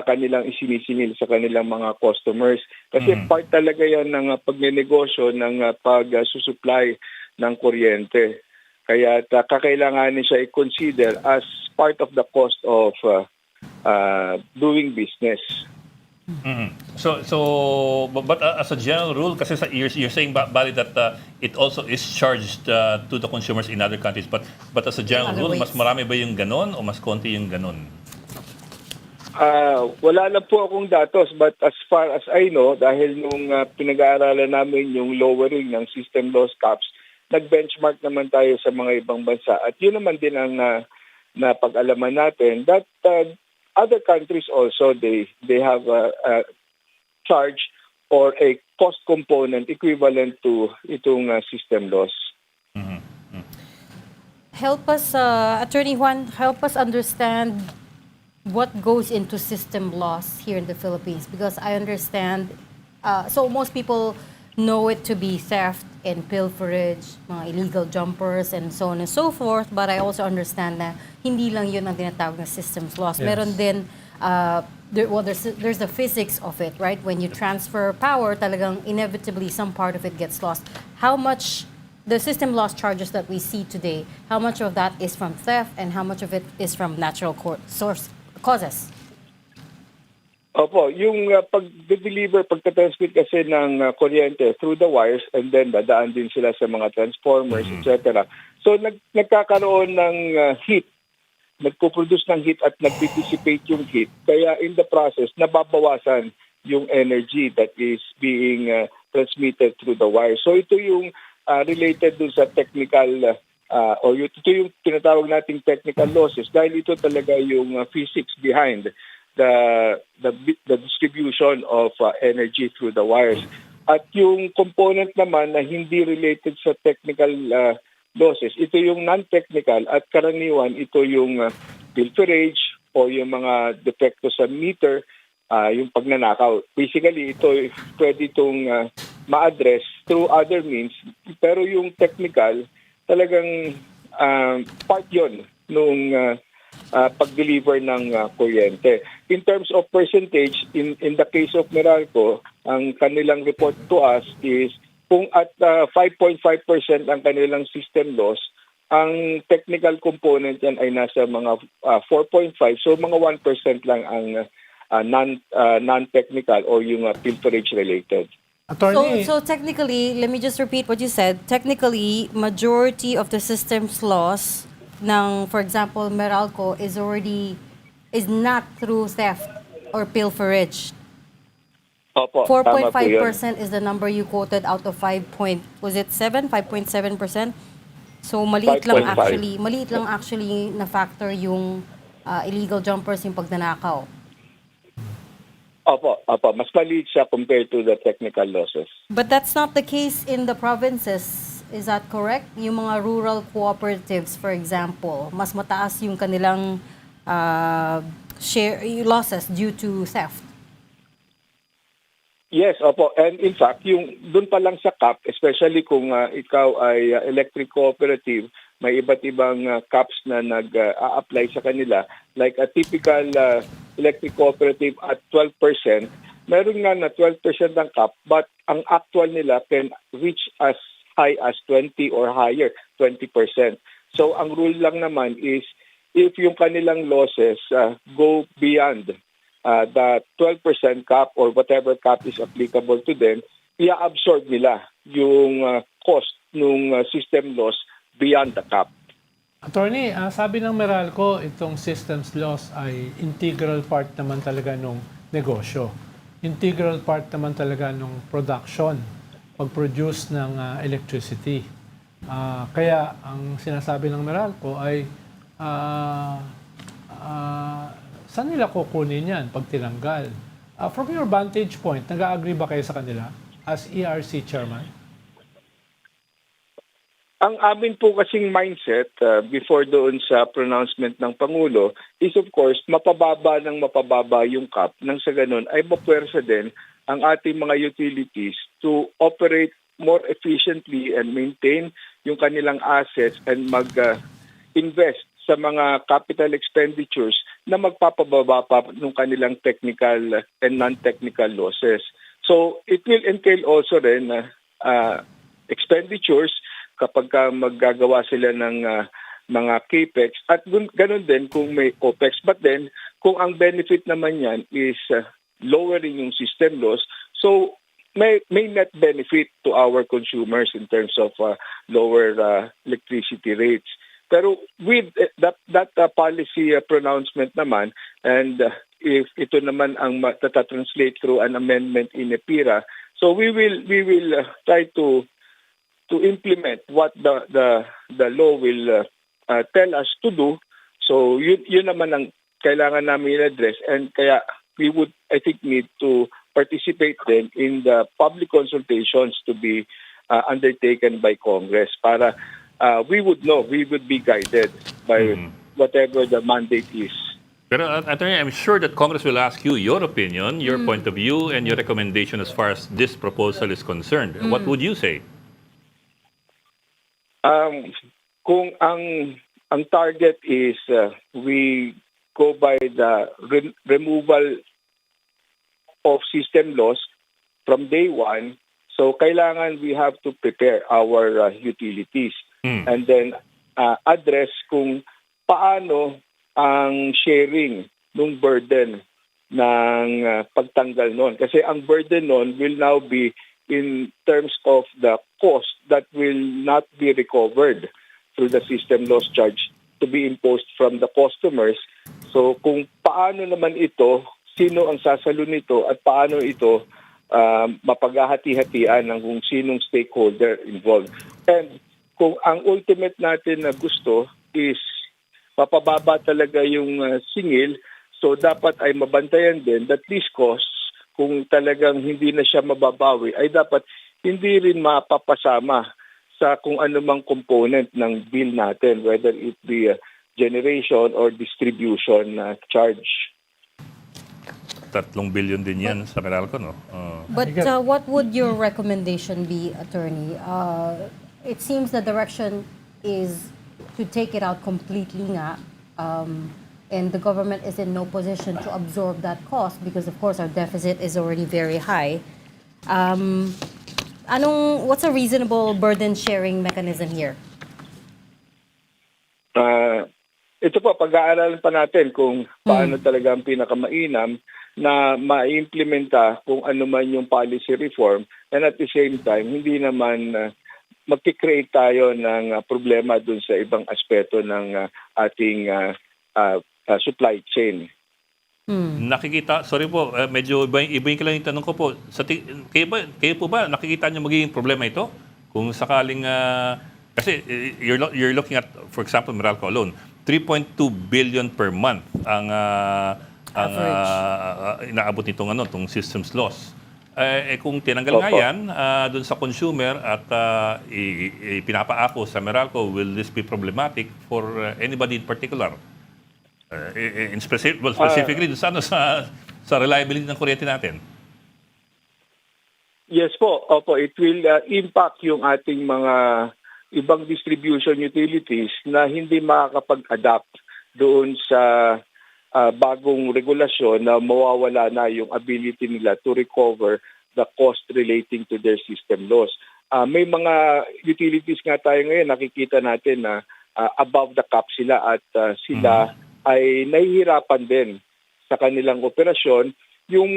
kanilang isinisingil sa kanilang mga customers. Kasi part talaga yan ng pagnenegosyo ng pag-susupply ng kuryente. Kaya kakailanganin siya i-consider as part of the cost of doing business. But as a general rule, kasi you're saying valid that it also is charged to the consumers in other countries. But as a general Other rule, ways. mas marami ba yung ganon o mas konti yung ganon? Wala na po akong datos but as far as I know, dahil nung pinag-aaralan namin yung lowering ng system loss caps, nag-benchmark naman tayo sa mga ibang bansa. At yun naman din ang napag-alaman natin that other countries also, they have a charge or a cost component equivalent to itong system loss. Help us, Attorney Juan, help us understand what goes into system loss here in the Philippines, because I understand, so most people know it to be theft and pilferage, mga illegal jumpers and so on and so forth, but I also understand na hindi lang yun ang tinatawag na systems loss. Yes. Meron din, there's the physics of it, right? When you transfer power, talagang inevitably some part of it gets lost. How much the system loss charges that we see today, how much of that is from theft and how much of it is from natural causes? Opo, yung pag-deliver, pagta-transmit kasi ng kuryente through the wires and then dadaan din sila sa mga transformers, etc. So nagkakaroon ng heat, nagpo-produce ng heat at nag-dissipate yung heat. Kaya in the process, nababawasan yung energy that is being transmitted through the wire. So ito yung related dun sa technical ito yung tinatawag nating technical losses dahil ito talaga yung physics behind the distribution of energy through the wires. At yung component naman na hindi related sa technical losses, ito yung non-technical at karaniwan ito yung pilferage o yung mga depekto sa meter, yung pagnanakaw. Basically, ito pwede itong ma-address through other means, pero yung technical, talagang part yon nung pag-deliver ng kuryente. In terms of percentage, in the case of Meralco, ang kanilang report to us is kung at 5.5% ang kanilang system loss, ang technical component yan ay nasa mga 4.5, so mga 1% lang ang non-technical or yung pilferage related. Attorney, So technically, let me just repeat what you said. Technically, majority of the system's loss ng, for example, Meralco is not through theft or pilferage. Opo, tama po yun. 4.5% is the number you quoted out of 5.7%? So maliit lang 5.5. actually na factor yung illegal jumpers, yung pagnanakaw. Opo, mas maliit siya compared to the technical losses. But that's not the case in the provinces. Is that correct? Yung mga rural cooperatives, for example, mas mataas yung kanilang losses due to theft. Yes, opo. And in fact, yung doon pa lang sa CAP, especially kung ikaw ay electric cooperative, may iba't ibang caps na nag-a-apply sa kanila. Like a typical electric cooperative at 12%, meron nga na 12% ang cap, but ang actual nila can reach as high as 20 or higher, 20%. So ang rule lang naman is if yung kanilang losses go beyond the 12% cap or whatever cap is applicable to them, i-absorb nila yung cost ng system loss beyond the cap. Attorney, sabi ng Meralco, itong systems loss ay integral part naman talaga ng negosyo. Integral part naman talaga ng production, pag-produce ng electricity. Kaya ang sinasabi ng Meralco ay saan nila kukunin yan pag tinanggal? From your vantage point, nag-agree ba kayo sa kanila as ERC chairman? Ang amin po kasing mindset before doon sa pronouncement ng Pangulo is of course mapababa yung cap nang sa ganun ay mapuwersa din ang ating mga utilities to operate more efficiently and maintain yung kanilang assets and mag-invest sa mga capital expenditures na magpapababa pa ng kanilang technical and non-technical losses. So it will entail also rin expenditures kapag maggagawa sila ng mga capex at ganun din kung may opex. But then, kung ang benefit naman yan is lowering yung system loss, so may net benefit to our consumers in terms of lower electricity rates. Pero with that policy pronouncement naman, and if ito naman ang matatranslate through an amendment in EPIRA, so we will try to implement what the law will tell us to do. So yun naman ang kailangan namin address, and kaya we would, I think, need to participate then in the public consultations to be undertaken by Congress para we would know, we would be guided by whatever the mandate is. Pero Attorney, I'm sure that Congress will ask you your opinion, your point of view, and your recommendation as far as this proposal is concerned. What would you say? Kung ang target is we go by the removal of system loss from day one, so kailangan we have to prepare our utilities and then address kung paano ang sharing ng burden ng pagtanggal nun. Kasi ang burden nun will now be in terms of the cost that will not be recovered through the system loss charge to be imposed from the customers. So kung paano naman ito, sino ang sasalo nito at paano ito mapaghahati-hatian ng kung sinong stakeholder involved. And kung ang ultimate natin na gusto is mapababa talaga yung singil, so dapat ay mabantayan din that these costs, kung talagang hindi na siya mababawi, ay dapat hindi rin mapapasama sa kung anumang component ng bill natin, whether it be generation or distribution charge. 3 billion din yan sa Meralco, no? But what would your recommendation be, Attorney? It seems the direction is to take it out completely nga, and the government is in no position to absorb that cost because, of course, our deficit is already very high. What's a reasonable burden sharing mechanism here? Ito po, pag-aaralan pa natin kung paano talaga ang pinakamainam na ma-implementa kung ano man yung policy reform, and at the same time, hindi naman mag-create tayo ng problema dun sa ibang aspeto ng ating supply chain. Nakikita, sorry po, medyo iba yung lang yung tanong ko po. Kayo po ba, nakikita niyo magiging problema ito? Kung sakaling, kasi you're looking at, for example, Meralco alone, 3.2 billion per month ang inaabot nitong itong systems loss. Kung tinanggal nga yan doon sa consumer at ipinapaako sa Meralco, will this be problematic for anybody in particular? Specifically doon sa reliability ng kuryente natin. Yes po, opo, it will impact yung ating mga ibang distribution utilities na hindi makakapag-adapt doon sa bagong regulasyon na mawawala na yung ability nila to recover the cost relating to their system loss. May mga utilities nga tayo ngayon, nakikita natin na above the cap sila at sila ay nahihirapan din sa kanilang operasyon. Yung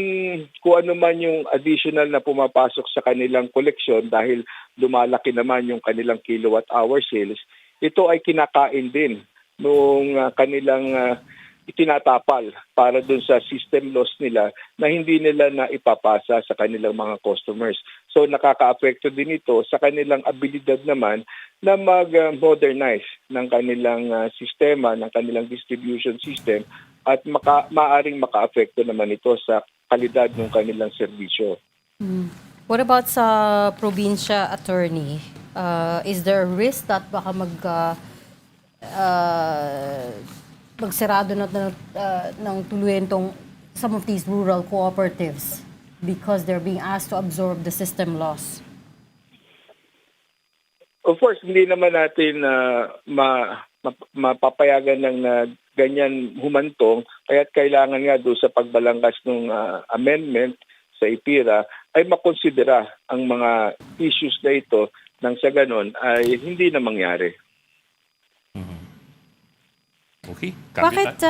kung ano man yung additional na pumapasok sa kanilang koleksyon dahil lumalaki naman yung kanilang kilowatt hour sales, ito ay kinakain din nung kanilang itinatapal para dun sa system loss nila na hindi nila na ipapasa sa kanilang mga customers. So nakaka-apekto din ito sa kanilang abilidad naman na mag-modernize ng kanilang sistema, ng kanilang distribution system at maaring maka-apekto naman ito sa kalidad ng kanilang serbisyo. What about sa probinsya, Attorney? Is there a risk that baka magsirado ng tuluyan some of these rural cooperatives because they're being asked to absorb the system loss? Of course, hindi naman natin mapapayagan ng ganyan humantong, kaya't kailangan nga doon sa pagbalangkas ng amendment sa IPIRA ay makonsidera ang mga issues na ito nang sa ganon ay hindi na mangyari. Okay. Bakit,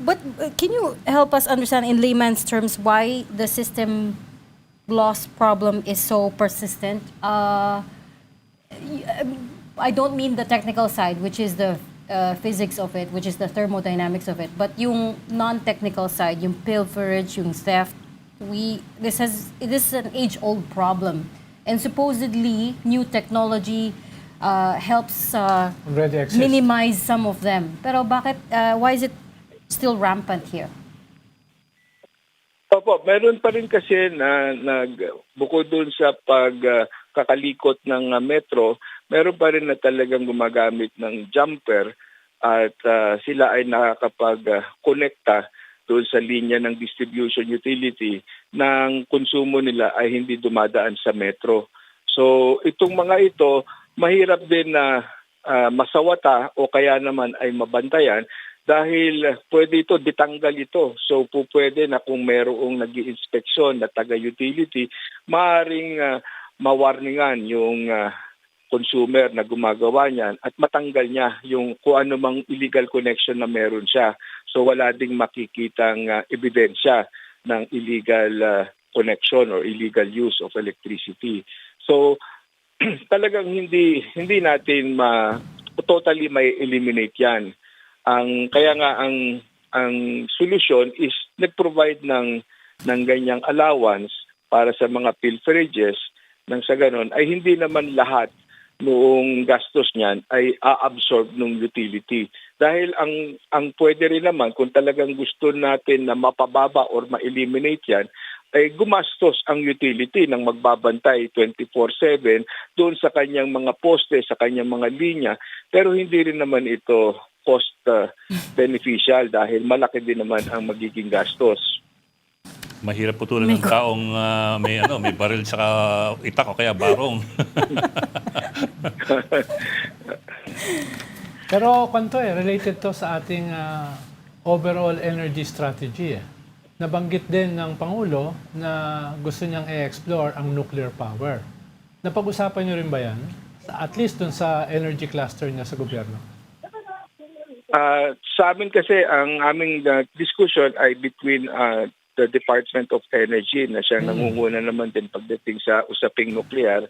but can you help us understand in layman's terms why the system loss problem is so persistent? I don't mean the technical side, which is the physics of it, which is the thermodynamics of it, but yung non-technical side, yung pilferage, yung theft, this is an age-old problem. And supposedly, new technology helps Already exists. minimize some of them. Pero bakit, why is it still rampant here? Opo, meron pa rin kasi na bukod dun sa pagkakalikot ng metro, meron pa rin na talagang gumagamit ng jumper at sila ay nakakapag-connecta doon sa linya ng distribution utility ng konsumo nila ay hindi dumadaan sa metro. So itong mga ito, mahirap din na masawata o kaya naman ay mabantayan dahil pwede ito, ditanggal ito. So pwede na kung merong nag-i-inspeksyon na taga-utility, maaaring mawarningan yung consumer na gumagawa niyan at matanggal niya yung kung ano mang illegal connection na meron siya. So wala ding makikitang ebidensya ng illegal connection or illegal use of electricity. So talagang hindi natin totally may eliminate 'yan. Kaya nga ang solusyon is nag-provide ng ganyang allowance para sa mga pilferages Nang sa ganon ay hindi naman lahat noong gastos niyan ay a-absorb ng utility. Dahil ang pwede rin naman kung talagang gusto natin na mapababa or ma-eliminate yan, ay gumastos ang utility ng magbabantay 24/7 doon sa kanyang mga poste, sa kanyang mga linya. Pero hindi rin naman ito cost beneficial dahil malaki din naman ang magiging gastos. Mahirap putulan ng taong may baril sa itak o kaya barong. Pero kwanto related to sa ating overall energy strategy. Nabanggit din ng Pangulo na gusto niyang i-explore ang nuclear power. Napag-usapan niyo rin ba yan? At least dun sa energy cluster niya sa gobyerno. Sa amin kasi, ang aming discussion ay between the Department of Energy na siya nangunguna naman din pagdating sa usaping nuclear.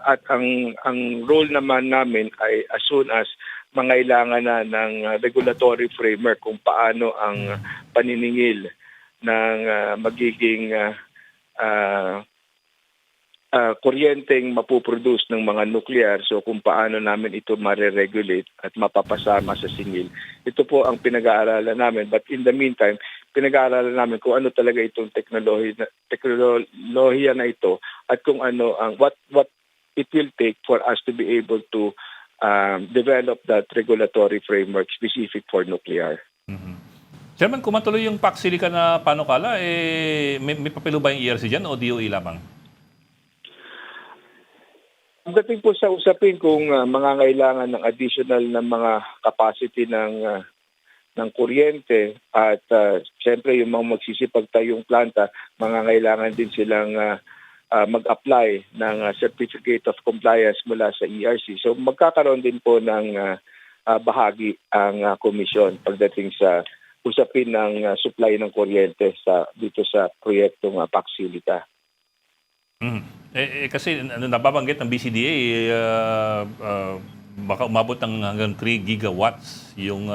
At ang role naman namin ay as soon as mangailangan na ng regulatory framework kung paano ang paniningil ng magiging kuryenteng mapuproduce ng mga nuclear. So kung paano namin ito mare-regulate at mapapasama sa singil. Ito po ang pinag-aaralan namin. But in the meantime, pinag-aaralan namin kung ano talaga itong teknolohiya na ito at kung ano ang what it will take for us to be able to develop that regulatory framework specific for nuclear. Chairman, kung matuloy yung PAC Silica na panukala, may papelo ba yung ERC dyan o DOE lamang? Pagdating po sa usapin kung mangangailangan ng additional na mga capacity ng kuryente at siyempre yung mga magsisipagtayong planta, mangangailangan din silang mag-apply ng Certificate of Compliance mula sa ERC. So magkakaroon din po ng bahagi ang komisyon pagdating sa usapin ng supply ng kuryente dito sa proyektong PAC Silica. Kasi nababanggit ng BCDA, baka umabot ng hanggang 3 gigawatts yung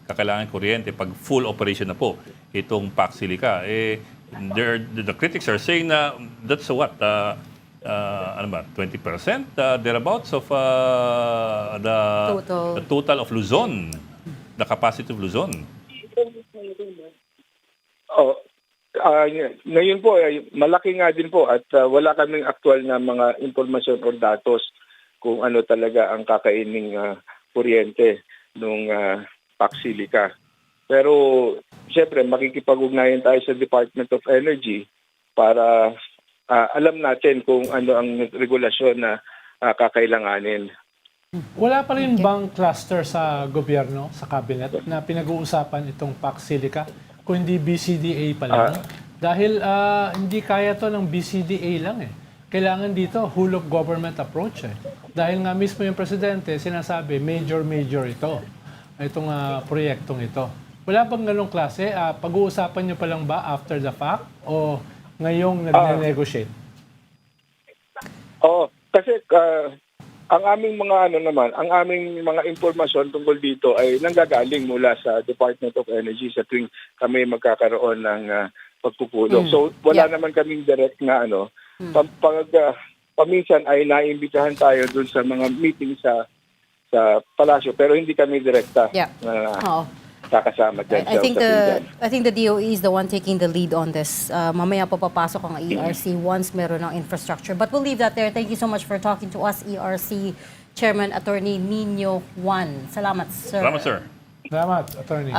kakailangan kuryente pag full operation na po itong PAC Silica. The critics are saying na that's what? 20% thereabouts of the total of Luzon, the capacity of Luzon. Ngayon po, malaki nga din po at wala kaming aktual na mga impormasyon o datos kung ano talaga ang kakaining kuryente ng PAC Silica. Pero siyempre makikipag-ugnayan tayo sa Department of Energy para alam natin kung ano ang regulasyon na kakailanganin. Wala pa rin bang cluster sa gobyerno, sa cabinet, na pinag-uusapan itong PAC Silica kung hindi BCDA pa lang? Dahil hindi kaya to ng BCDA lang eh. Kailangan dito whole of government approach eh. Dahil nga mismo yung presidente sinasabi major ito. Itong proyektong ito. Wala bang ganong klase? Pag-uusapan nyo pa lang ba after the fact o ngayong nag-negotiate? Kasi ang aming mga impormasyon tungkol dito ay nanggagaling mula sa Department of Energy sa tuwing kami magkakaroon ng pagpupulong. So wala naman kaming direct na paminsan ay naiimbitahan tayo dun sa mga meeting sa palasyo pero hindi kami direkta na kakasama dyan. I think the DOE is the one taking the lead on this. Mamaya po papasok ang ERC once meron ng infrastructure. But we'll leave that there. Thank you so much for talking to us, ERC Chairman Attorney Nino Juan. Salamat, sir. Salamat, sir. Salamat, Attorney.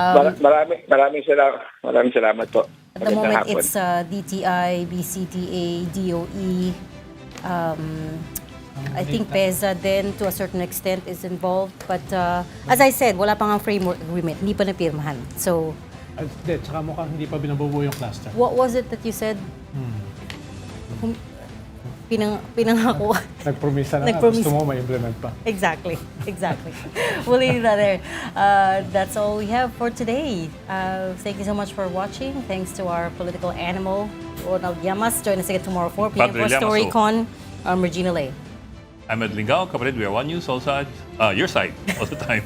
Maraming salamat po. At the moment, it's DTI, BCTA, DOE, I think PEZA then to a certain extent is involved. But as I said, wala pang ang framework agreement. Hindi pa napirmahan. So, tsaka mukhang hindi pa binabubuo yung cluster. what was it that you said? Pinangako. Nagpromisa na nga. Gusto mo ma-implement pa. Exactly. We'll leave that there. That's all we have for today. Thank you so much for watching. Thanks to our political animal, Ronald Llamas. Join us again tomorrow, 4 p.m. Padre for Llamas, StoryCon. I'm Regina Lay. I'm Ed Lingao, kapatid. We are One News, all sides. Your side, all the time.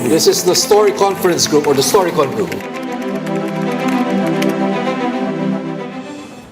This is the Story Conference Group or the StoryCon Group.